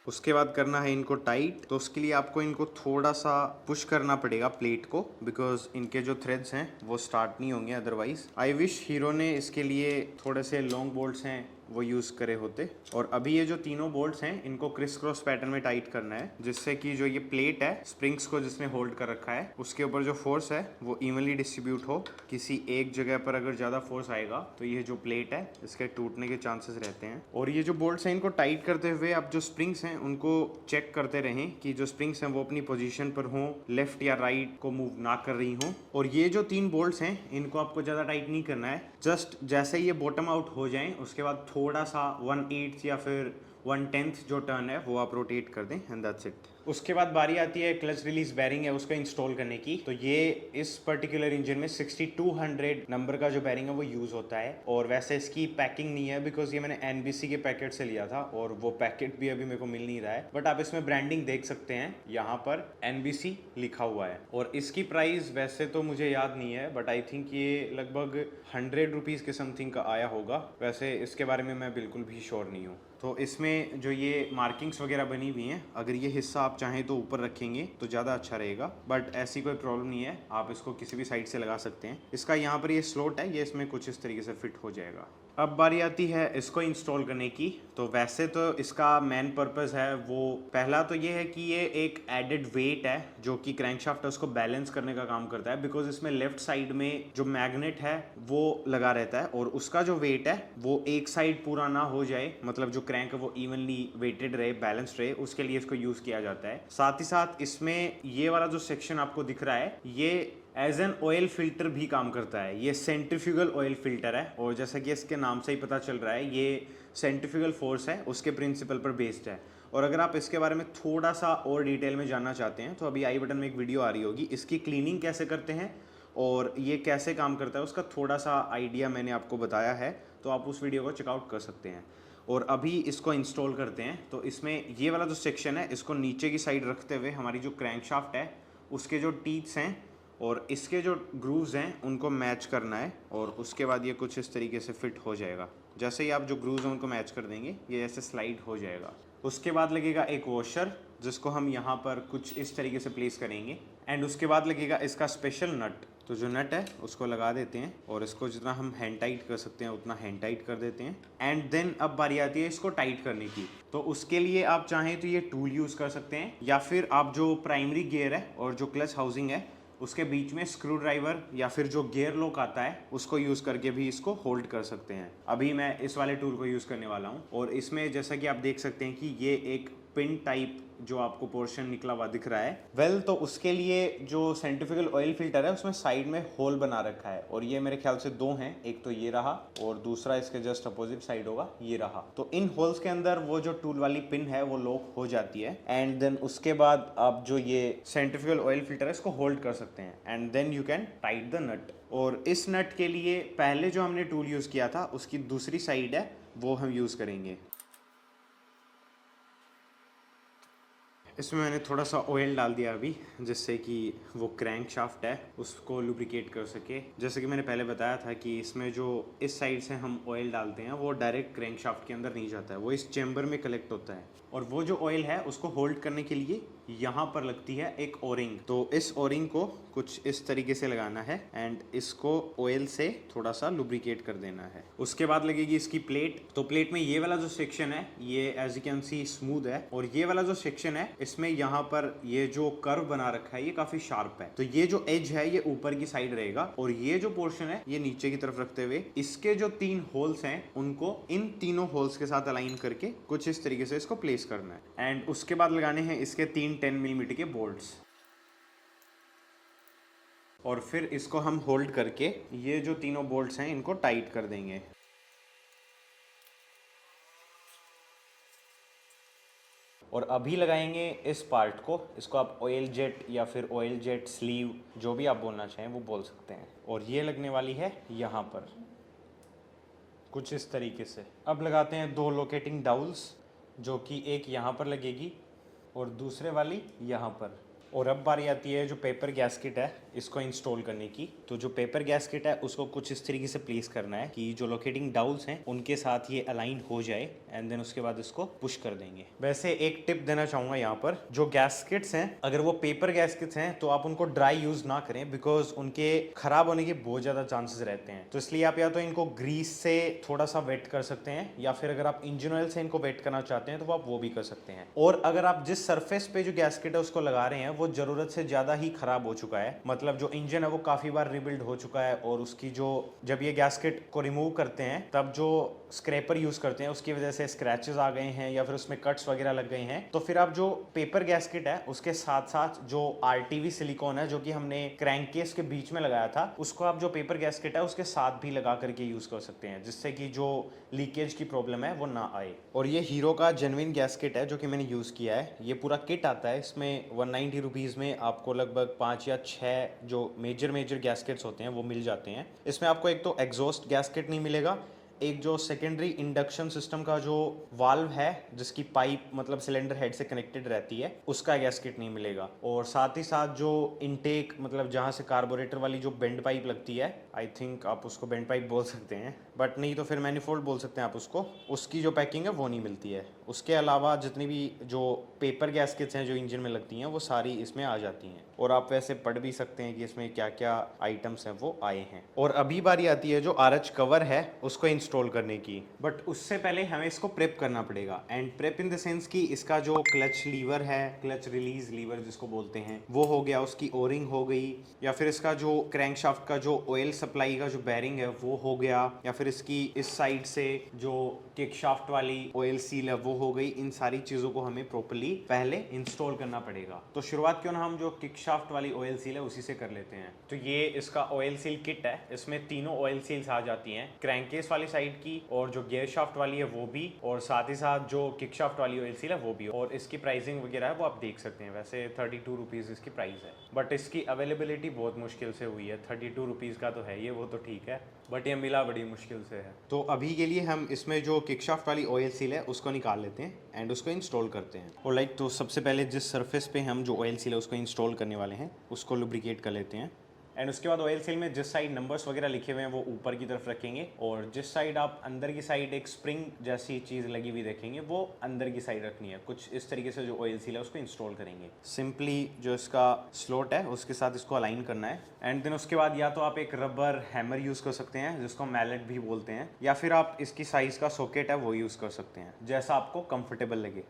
उसके बाद करना है इनको टाइट, तो उसके लिए आपको इनको थोड़ा सा पुश करना पड़ेगा प्लेट को, बिकॉज इनके जो थ्रेड्स हैं वो स्टार्ट नहीं होंगे अदरवाइज। आई विश हीरो ने इसके लिए थोड़े से लॉन्ग बोल्ट्स हैं वो यूज़ करे होते। और अभी ये जो तीनों बोल्ट्स हैं इनको क्रिस क्रॉस पैटर्न में टाइट करना है, जिससे कि जो ये प्लेट है स्प्रिंग्स को जिसने होल्ड कर रखा है उसके ऊपर जो फोर्स है वो इवनली डिस्ट्रीब्यूट हो। किसी एक जगह पर अगर ज़्यादा फोर्स आएगा तो ये जो प्लेट है इसके टूटने के चांसेस रहते हैं। और ये जो बोल्ट्स हैं इनको टाइट करते हुए आप जो स्प्रिंग्स हैं उनको चेक करते रहें कि जो स्प्रिंग्स हैं वो अपनी पोजीशन पर हों, लेफ्ट या राइट को मूव ना कर रही हों। और ये जो 3 बोल्ट्स हैं इनको आपको ज़्यादा टाइट नहीं करना है, जस्ट जैसे ये बॉटम आउट हो जाएं उसके बाद थोड़ा सा 1/8 या फिर 1/10 जो टर्न है वो आप रोटेट कर दें एंड दैट्स इट। उसके बाद बारी आती है क्लच रिलीज बैरिंग है उसको इंस्टॉल करने की। तो ये इस पर्टिकुलर इंजन में 6200 नंबर का जो बैरिंग है वो यूज़ होता है, और वैसे इसकी पैकिंग नहीं है बिकॉज ये मैंने NBC के पैकेट से लिया था और वो पैकेट भी अभी मेरे को मिल नहीं रहा है। बट आप इसमें ब्रांडिंग देख सकते हैं, यहाँ पर NBC लिखा हुआ है। और इसकी प्राइस वैसे तो मुझे याद नहीं है, बट आई थिंक ये लगभग 100 रुपीज़ के समथिंग का आया होगा। वैसे इसके बारे में मैं बिल्कुल भी श्योर नहीं हूँ। तो इसमें जो ये मार्किंग्स वगैरह बनी हुई हैं, अगर ये हिस्सा आप चाहें तो ऊपर रखेंगे तो ज़्यादा अच्छा रहेगा, बट ऐसी कोई प्रॉब्लम नहीं है, आप इसको किसी भी साइड से लगा सकते हैं। इसका यहाँ पर ये स्लॉट है, ये इसमें कुछ इस तरीके से फिट हो जाएगा। अब बारी आती है इसको इंस्टॉल करने की। तो वैसे तो इसका मेन पर्पस है वो पहला तो ये है कि ये एक एडेड वेट है जो कि क्रैंकशाफ्ट है उसको बैलेंस करने का काम करता है, बिकॉज इसमें लेफ्ट साइड में जो मैग्नेट है वो लगा रहता है और उसका जो वेट है वो एक साइड पूरा ना हो जाए, मतलब जो क्रैंक है वो इवनली वेटेड रहे, बैलेंस्ड रहे, उसके लिए इसको यूज किया जाता है। साथ ही साथ इसमें ये वाला जो सेक्शन आपको दिख रहा है ये एज एन ऑयल फिल्टर भी काम करता है। ये सेंट्रीफ्यूगल ऑयल फिल्टर है, और जैसा कि इसके नाम से ही पता चल रहा है ये सेंट्रीफ्यूगल फोर्स है उसके प्रिंसिपल पर बेस्ड है। और अगर आप इसके बारे में थोड़ा सा और डिटेल में जानना चाहते हैं तो अभी आई बटन में एक वीडियो आ रही होगी, इसकी क्लीनिंग कैसे करते हैं और ये कैसे काम करता है उसका थोड़ा सा आइडिया मैंने आपको बताया है, तो आप उस वीडियो को चेकआउट कर सकते हैं। और अभी इसको इंस्टॉल करते हैं। तो इसमें ये वाला जो सेक्शन है इसको नीचे की साइड रखते हुए हमारी जो क्रैंकशाफ्ट है उसके जो टीथ्स हैं और इसके जो ग्रूव्स हैं उनको मैच करना है, और उसके बाद ये कुछ इस तरीके से फिट हो जाएगा। जैसे ही आप जो ग्रूव्स हैं उनको मैच कर देंगे ये ऐसे स्लाइड हो जाएगा। उसके बाद लगेगा एक वॉशर जिसको हम यहाँ पर कुछ इस तरीके से प्लेस करेंगे, एंड उसके बाद लगेगा इसका स्पेशल नट। तो जो नट है उसको लगा देते हैं और इसको जितना हम हैंड टाइट कर सकते हैं उतना हैंड टाइट कर देते हैं। एंड देन अब बारी आती है इसको टाइट करने की। तो उसके लिए आप चाहें तो ये टूल यूज़ कर सकते हैं, या फिर आप जो प्राइमरी गियर है और जो क्लच हाउसिंग है उसके बीच में स्क्रू ड्राइवर या फिर जो गियर लॉक आता है उसको यूज़ करके भी इसको होल्ड कर सकते हैं। अभी मैं इस वाले टूल को यूज़ करने वाला हूँ और इसमें जैसा कि आप देख सकते हैं कि ये एक पिन टाइप जो आपको पोर्शन निकला हुआ दिख रहा है। तो उसके लिए जो सेंट्रीफ्यूगल ऑयल फिल्टर है उसमें साइड में होल बना रखा है और ये मेरे ख्याल से दो हैं, एक तो ये रहा और दूसरा इसके जस्ट अपोजिट साइड होगा ये रहा। तो इन होल्स के अंदर वो जो टूल वाली पिन है वो लॉक हो जाती है एंड देन उसके बाद आप जो ये सेंट्रीफ्यूगल ऑयल फिल्टर है इसको होल्ड कर सकते हैं and then you can tight the nut. और इस नट के लिए पहले जो हमने टूल यूज़ किया था उसकी दूसरी साइड है वो हम यूज़ करेंगे। इसमें मैंने थोड़ा सा ऑयल डाल दिया अभी, जिससे कि वो क्रैंक शाफ्ट है उसको लुब्रिकेट कर सके। जैसे कि मैंने पहले बताया था कि इसमें जो इस साइड से हम ऑयल डालते हैं वो डायरेक्ट क्रैंक शाफ्ट के अंदर नहीं जाता है, वो इस चेम्बर में कलेक्ट होता है और वो जो ऑयल है उसको होल्ड करने के लिए यहाँ पर लगती है एक ओरिंग। तो इस ओरिंग को कुछ इस तरीके से लगाना है एंड इसको ऑयल से थोड़ा सा लुब्रिकेट कर देना है। उसके बाद लगेगी इसकी प्लेट। तो प्लेट में ये वाला जो सेक्शन है ये as you can see smooth है और ये वाला जो सेक्शन है इसमें यहाँ पर ये जो कर्व बना रखा है ये काफी शार्प है। तो ये जो एज है ये ऊपर की साइड रहेगा और ये जो पोर्शन है ये नीचे की तरफ रखते हुए इसके जो 3 होल्स हैं उनको इन तीनों होल्स के साथ अलाइन करके कुछ इस तरीके से इसको प्लेस करना है एंड उसके बाद लगाने हैं इसके 3 10 मिलीमीटर के बोल्ट्स और फिर इसको हम होल्ड करके ये जो तीनों बोल्ट्स हैं इनको टाइट कर देंगे। और अभी लगाएंगे इस पार्ट को, इसको आप ऑयल जेट या फिर ऑयल जेट स्लीव जो भी आप बोलना चाहें वो बोल सकते हैं। और ये लगने वाली है यहाँ पर कुछ इस तरीके से। अब लगाते हैं 2 लोकेटिंग डाउल्स जो कि एक यहाँ पर लगेगी और दूसरे वाली यहाँ पर। और अब बारी आती है जो पेपर गैस्केट है इसको इंस्टॉल करने की। तो जो पेपर गैस्केट है उसको कुछ इस तरीके से प्लेस करना है कि जो लोकेटिंग डाउल्स हैं उनके साथ ये अलाइन हो जाए एंड देन उसके बाद इसको पुश कर देंगे। वैसे एक टिप देना चाहूँगा यहाँ पर, जो गैस्केट्स हैं अगर वो पेपर गैस्केट्स हैं तो आप उनको ड्राई यूज़ ना करें बिकॉज उनके खराब होने के बहुत ज़्यादा चांसेस रहते हैं। तो इसलिए आप या तो इनको ग्रीस से थोड़ा सा वेट कर सकते हैं या फिर अगर आप इंजन ऑयल से इनको वेट करना चाहते हैं तो आप वो भी कर सकते हैं। और अगर आप जिस सरफेस पे जो गैस्केट है उसको लगा रहे हैं वो जरूरत से ज्यादा ही खराब हो चुका है, मतलब जो इंजन है वो काफी बार रिबिल्ड हो चुका है और उसकी जो जब ये गैस्केट को रिमूव करते हैं तब जो स्क्रैपर यूज करते हैं उसकी वजह से स्क्रैचेस आ गए हैं या फिर उसमें कट्स वगैरह लग गए हैं। तो फिर आप जो पेपर गैस्केट है उसके साथ साथ जो आरटीवी सिलिकॉन है जो कि हमने क्रैंक केस के बीच में लगाया था उसको आप जो पेपर गैस्केट है उसके साथ भी लगा करके यूज कर सकते हैं, जिससे कि जो लीकेज की प्रॉब्लम है वो ना आए। और ये हीरो का जेन्युइन गैस्केट है जो कि मैंने यूज किया है। ये पूरा किट आता है, इसमें 190 रुपीज़ में आपको लगभग 5 या 6 जो मेजर गैस्केट्स होते हैं वो मिल जाते हैं। इसमें आपको एक तो एग्जॉस्ट गैस्केट नहीं मिलेगा, एक जो सेकेंडरी इंडक्शन सिस्टम का जो वाल्व है जिसकी पाइप मतलब सिलेंडर हेड से कनेक्टेड रहती है उसका गैस्केट नहीं मिलेगा, और साथ ही साथ जो इनटेक मतलब जहाँ से कार्बोरेटर वाली जो बेंड पाइप लगती है, आई थिंक आप उसको बेंड पाइप बोल सकते हैं बट नहीं तो फिर मैनिफोल्ड बोल सकते हैं आप उसको, उसकी जो पैकिंग है वो नहीं मिलती है। उसके अलावा जितनी भी जो पेपर गैस्केट्स हैं जो इंजन में लगती हैं वो सारी इसमें आ जाती हैं। और आप वैसे पढ़ भी सकते हैं कि इसमें क्या क्या आइटम्स हैं वो आए हैं। और अभी बारी आती है जो आरएच कवर है उसको इंस्टॉल करने की, बट उससे पहले हमें इसको प्रेप करना पड़ेगा। And prep in the sense कि इसका जो क्लच लीवर है, क्लच रिलीज लीवर जिसको बोलते हैं, वो हो गया, उसकी ओरिंग हो गई, या फिर इसका जो क्रैंकशाफ्ट का जो ऑयल सप्लाई का जो बैरिंग है वो हो गया, या फिर इसकी इस साइड से जो किकशाफ्ट वाली ऑयल सील है वो हो गई। इन सारी चीजों को हमें प्रॉपर्ली पहले इंस्टॉल करना पड़ेगा। तो शुरुआत क्यों ना हम जो किकशाफ्ट वाली ऑयल सील है उसी से कर लेते हैं। तो ये इसका ऑयल सील किट है, इसमें तीनों ऑयल सील्स आ जाती हैं, क्रैंकेस वाली साइड की और जो गियर शाफ्ट वाली है वो भी, और साथ ही साथ जो किकशाफ्ट वाली ऑयल सील है वो भी। और इसकी प्राइसिंग वगैरह है वो आप देख सकते हैं। वैसे 32 रुपीज़ इसकी प्राइस है, बट इसकी अवेलेबिलिटी बहुत मुश्किल से हुई है। 32 रुपीज़ का तो है ये, वो तो ठीक है, बट ये मिला बड़ी मुश्किल से है। तो अभी के लिए हम इसमें जो किकशाफ्ट वाली ऑयल सील है उसको निकाल लेते हैं एंड उसको इंस्टॉल करते हैं। और तो सबसे पहले जिस सरफेस पे हम जो ऑयल सील है उसको इंस्टॉल करने वाले हैं उसको लुब्रिकेट कर लेते हैं। एंड उसके बाद ऑयल सील में जिस साइड नंबर्स वगैरह लिखे हुए हैं वो ऊपर की तरफ रखेंगे, और जिस साइड आप अंदर की साइड एक स्प्रिंग जैसी चीज़ लगी हुई देखेंगे वो अंदर की साइड रखनी है। कुछ इस तरीके से जो ऑयल सील है उसको इंस्टॉल करेंगे। सिंपली जो इसका स्लॉट है उसके साथ इसको अलाइन करना है, एंड देन उसके बाद या तो आप एक रबर हैमर यूज़ कर सकते हैं जिसको मैलेट भी बोलते हैं, या फिर आप इसकी साइज़ का सॉकेट है वो यूज़ कर सकते हैं, जैसा आपको कंफर्टेबल लगे।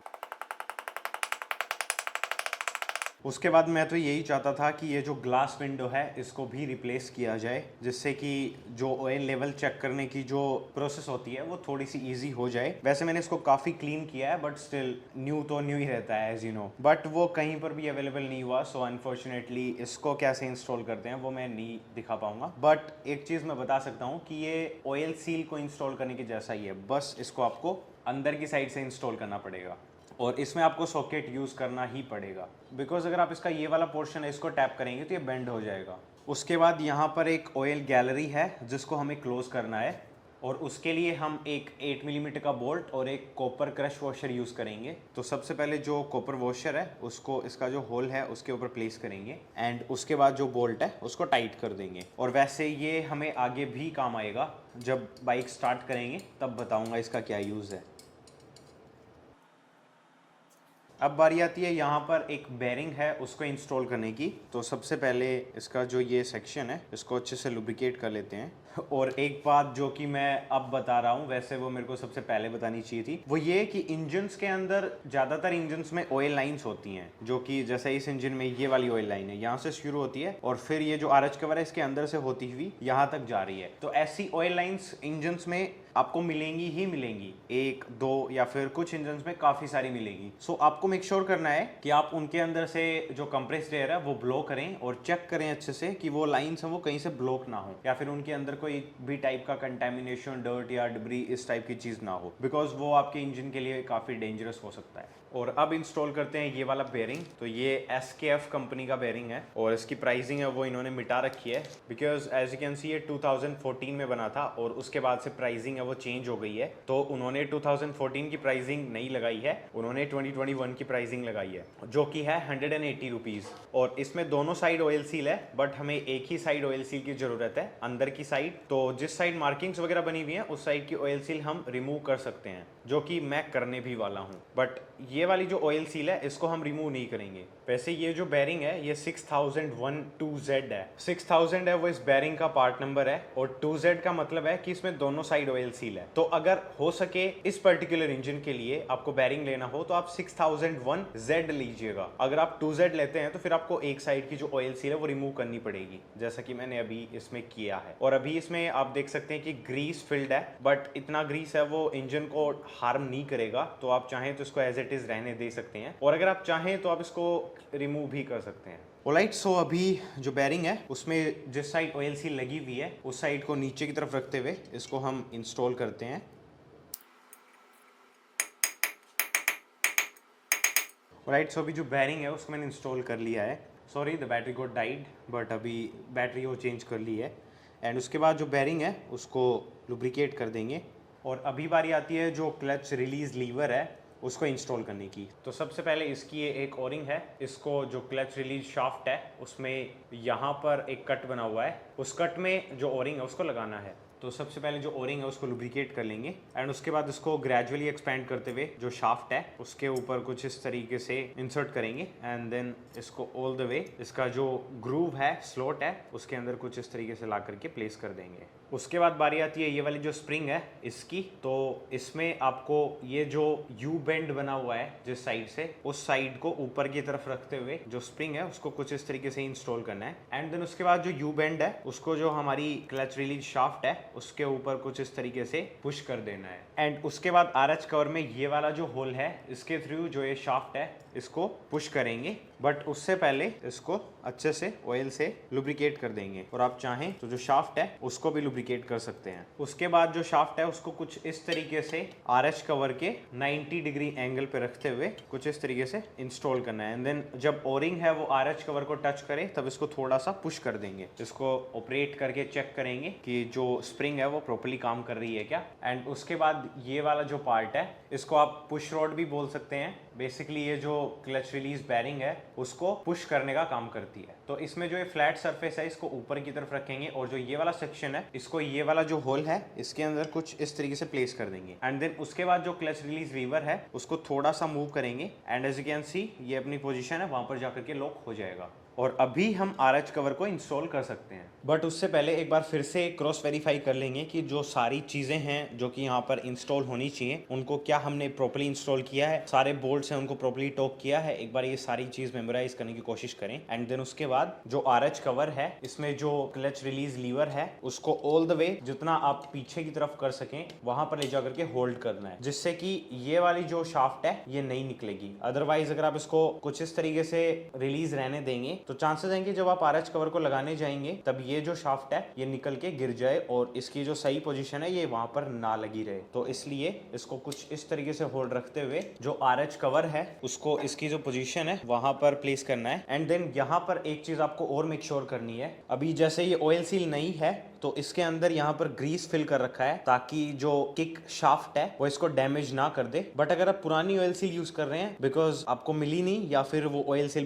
उसके बाद मैं तो यही चाहता था कि ये जो ग्लास विंडो है इसको भी रिप्लेस किया जाए, जिससे कि जो ऑयल लेवल चेक करने की जो प्रोसेस होती है वो थोड़ी सी इजी हो जाए। वैसे मैंने इसको काफ़ी क्लीन किया है, बट स्टिल न्यू तो न्यू ही रहता है एज यू नो, बट वो कहीं पर भी अवेलेबल नहीं हुआ, सो अनफॉर्चुनेटली इसको कैसे इंस्टॉल करते हैं वो मैं नहीं दिखा पाऊंगा। बट एक चीज़ मैं बता सकता हूँ कि ये ऑयल सील को इंस्टॉल करने के जैसा ही है, बस इसको आपको अंदर की साइड से इंस्टॉल करना पड़ेगा, और इसमें आपको सॉकेट यूज़ करना ही पड़ेगा, बिकॉज अगर आप इसका ये वाला पोर्शन है इसको टैप करेंगे तो ये बेंड हो जाएगा। उसके बाद यहाँ पर एक ऑयल गैलरी है जिसको हमें क्लोज करना है, और उसके लिए हम एक 8 मिलीमीटर का बोल्ट और एक कॉपर क्रश वॉशर यूज़ करेंगे। तो सबसे पहले जो कॉपर वॉशर है उसको इसका जो होल है उसके ऊपर प्लेस करेंगे, एंड उसके बाद जो बोल्ट है उसको टाइट कर देंगे। और वैसे ये हमें आगे भी काम आएगा, जब बाइक स्टार्ट करेंगे तब बताऊँगा इसका क्या यूज़ है। अब बारी आती है यहाँ पर एक बेरिंग है उसको इंस्टॉल करने की। तो सबसे पहले इसका जो ये सेक्शन है इसको अच्छे से लुब्रिकेट कर लेते हैं। और एक बात जो कि मैं अब बता रहा हूँ, वैसे वो मेरे को सबसे पहले बतानी चाहिए थी, वो ये कि इंजन्स के अंदर ज़्यादातर इंजन्स में ऑयल लाइंस होती हैं, जो कि जैसे इस इंजन में ये वाली ऑयल लाइन है यहाँ से शुरू होती है और फिर ये जो आरएच कवर है इसके अंदर से होती हुई यहाँ तक जा रही है। तो ऐसी ऑयल लाइंस इंजन्स में आपको मिलेंगी ही मिलेंगी, एक दो या फिर कुछ इंजन्स में काफ़ी सारी मिलेगी। सो आपको मेक श्योर करना है कि आप उनके अंदर से जो कंप्रेस्ड एयर है वो ब्लो करें और चेक करें अच्छे से कि वो लाइंस हैं वो कहीं से ब्लॉक ना हो, या फिर उनके अंदर कोई भी टाइप का कंटेमिनेशन, डर्ट या डिब्री इस टाइप की चीज़ ना हो, बिकॉज वो आपके इंजन के लिए काफ़ी डेंजरस हो सकता है। और अब इंस्टॉल करते हैं ये वाला बेरिंग। तो ये SKF कंपनी का बेरिंग है और इसकी प्राइसिंग है वो इन्होंने मिटा रखी है, because as you can see ये 2014 में बना था और उसके बाद से प्राइसिंग है वो चेंज हो गई है। तो उन्होंने 2014 की प्राइसिंग नहीं लगाई है, उन्होंने 2021 की प्राइसिंग लगाई है जो कि है 180 रुपीज़। और इसमें दोनों साइड ऑयल सील है, बट हमें एक ही साइड ऑयल सील की ज़रूरत है, अंदर की साइड। तो जिस साइड मार्किंग्स वगैरह बनी हुई हैं उस साइड की ऑयल सील हम रिमूव कर सकते हैं, जो कि मैं करने भी वाला हूँ। बट ये वाली जो ऑयल सील है इसको हम रिमूव नहीं करेंगे। वैसे ये जो बेरिंग है ये 6001-2Z है। 6000 है वो इस बेरिंग का पार्ट नंबर है, और 2Z का मतलब है कि इसमें दोनों साइड ऑयल सील है। तो अगर हो सके इस पर्टिकुलर इंजन के लिए आपको बेरिंग लेना हो तो आप 6001Z लीजिएगा। अगर आप 2Z लेते हैं तो फिर आपको एक साइड की जो ऑयल सील है वो रिमूव करनी पड़ेगी, जैसा कि मैंने अभी इसमें किया है। और अभी इसमें आप देख सकते हैं कि ग्रीस फिल्ड है, बट इतना ग्रीस है वो इंजन को हार्म नहीं करेगा। तो आप चाहें तो इसको एज इट इज रहने दे सकते हैं, और अगर आप चाहें तो आप इसको रिमूव भी कर सकते हैं। ऑलराइट, सो अभी जो बेरिंग है उसमें जिस साइड ऑयल सील लगी हुई है उस साइड को नीचे की तरफ रखते हुए इसको हम इंस्टॉल करते हैं। ऑलराइट, सो अभी जो बेरिंग है उसको मैंने इंस्टॉल कर लिया है। Sorry the battery got died, but अभी बैटरी वो चेंज कर ली है। एंड उसके बाद जो बेरिंग है उसको लुब्रिकेट कर देंगे। और अभी बारी आती है जो क्लच रिलीज लीवर है उसको इंस्टॉल करने की। तो सबसे पहले इसकी ये एक ओरिंग है, इसको जो क्लच रिलीज शाफ्ट है उसमें यहाँ पर एक कट बना हुआ है, उस कट में जो ओरिंग है उसको लगाना है। तो सबसे पहले जो ओरिंग है उसको लुब्रिकेट कर लेंगे, एंड उसके बाद इसको ग्रेजुअली एक्सपेंड करते हुए जो शाफ्ट है उसके ऊपर कुछ इस तरीके से इंसर्ट करेंगे, एंड देन इसको ऑल द वे इसका जो ग्रूव है, स्लॉट है, उसके अंदर कुछ इस तरीके से ला करके प्लेस कर देंगे। उसके बाद बारी आती है ये वाली जो स्प्रिंग है इसकी। तो इसमें आपको ये जो यू बेंड बना हुआ है जिस साइड से, उस साइड को ऊपर की तरफ रखते हुए जो स्प्रिंग है उसको कुछ इस तरीके से इंस्टॉल करना है। एंड देन उसके बाद जो यू बेंड है उसको जो हमारी क्लच रिलीज शाफ्ट है उसके ऊपर कुछ इस तरीके से पुश कर देना है। एंड उसके बाद आरएच कवर में ये वाला जो होल है इसके थ्रू जो ये शाफ्ट है इसको पुश करेंगे, बट उससे पहले इसको अच्छे से ऑयल से लुब्रिकेट कर देंगे। और आप चाहें तो जो शाफ्ट है उसको भी लुब्रिकेट कर सकते हैं। उसके बाद जो शाफ्ट है उसको कुछ इस तरीके से आरएच कवर के 90 डिग्री एंगल पे रखते हुए कुछ इस तरीके से इंस्टॉल करना है। एंड देन जब ओरिंग है वो आरएच कवर को टच करे तब इसको थोड़ा सा पुश कर देंगे। इसको ऑपरेट करके चेक करेंगे कि जो स्प्रिंग है वो प्रॉपर्ली काम कर रही है क्या। एंड उसके बाद ये वाला जो पार्ट है इसको आप पुश रॉड भी बोल सकते हैं, बेसिकली ये जो क्लच रिलीज बैरिंग है उसको पुश करने का काम करती है। तो इसमें जो ये फ्लैट सरफेस है इसको ऊपर की तरफ रखेंगे और जो ये वाला सेक्शन है इसको ये वाला जो होल है इसके अंदर कुछ इस तरीके से प्लेस कर देंगे एंड देन उसके बाद जो क्लच रिलीज लीवर है उसको थोड़ा सा मूव करेंगे and as you can see ये अपनी पोजीशन है वहां पर जाकर के लॉक हो जाएगा और अभी हम RH कवर को इंस्टॉल कर सकते हैं। बट उससे पहले एक बार फिर से क्रॉस वेरीफाई कर लेंगे कि जो सारी चीज़ें हैं जो कि यहाँ पर इंस्टॉल होनी चाहिए उनको क्या हमने प्रॉपर्ली इंस्टॉल किया है, सारे बोल्ट्स हैं उनको प्रॉपर्ली टॉक किया है। एक बार ये सारी चीज़ मेमोराइज करने की कोशिश करें एंड देन उसके बाद जो RH कवर है इसमें जो क्लच रिलीज लीवर है उसको ऑल द वे जितना आप पीछे की तरफ कर सकें वहां पर ले जाकर के होल्ड करना है, जिससे कि ये वाली जो शाफ्ट है ये नहीं निकलेगी। अदरवाइज अगर आप इसको कुछ इस तरीके से रिलीज रहने देंगे तो चांसेस हैं कि जब आप RH कवर को लगाने जाएंगे तब ये जो शाफ्ट है ये निकल के गिर जाए और इसकी जो सही पोजीशन है ये वहां पर ना लगी रहे। तो इसलिए इसको कुछ इस तरीके से होल्ड रखते हुए जो RH कवर है उसको इसकी जो पोजीशन है वहां पर प्लेस करना है एंड देन यहाँ पर एक चीज आपको और मेक श्योर करनी है। अभी जैसे ये ऑयल सील नहीं है तो इसके अंदर यहाँ पर ग्रीस फिल कर रखा है ताकि जो किक शाफ्ट है वो इसको डैमेज ना कर दे। बट अगर आप पुरानी ऑयल सील यूज कर रहे हैं बिकॉज आपको मिली नहीं या फिर वो ऑयल सील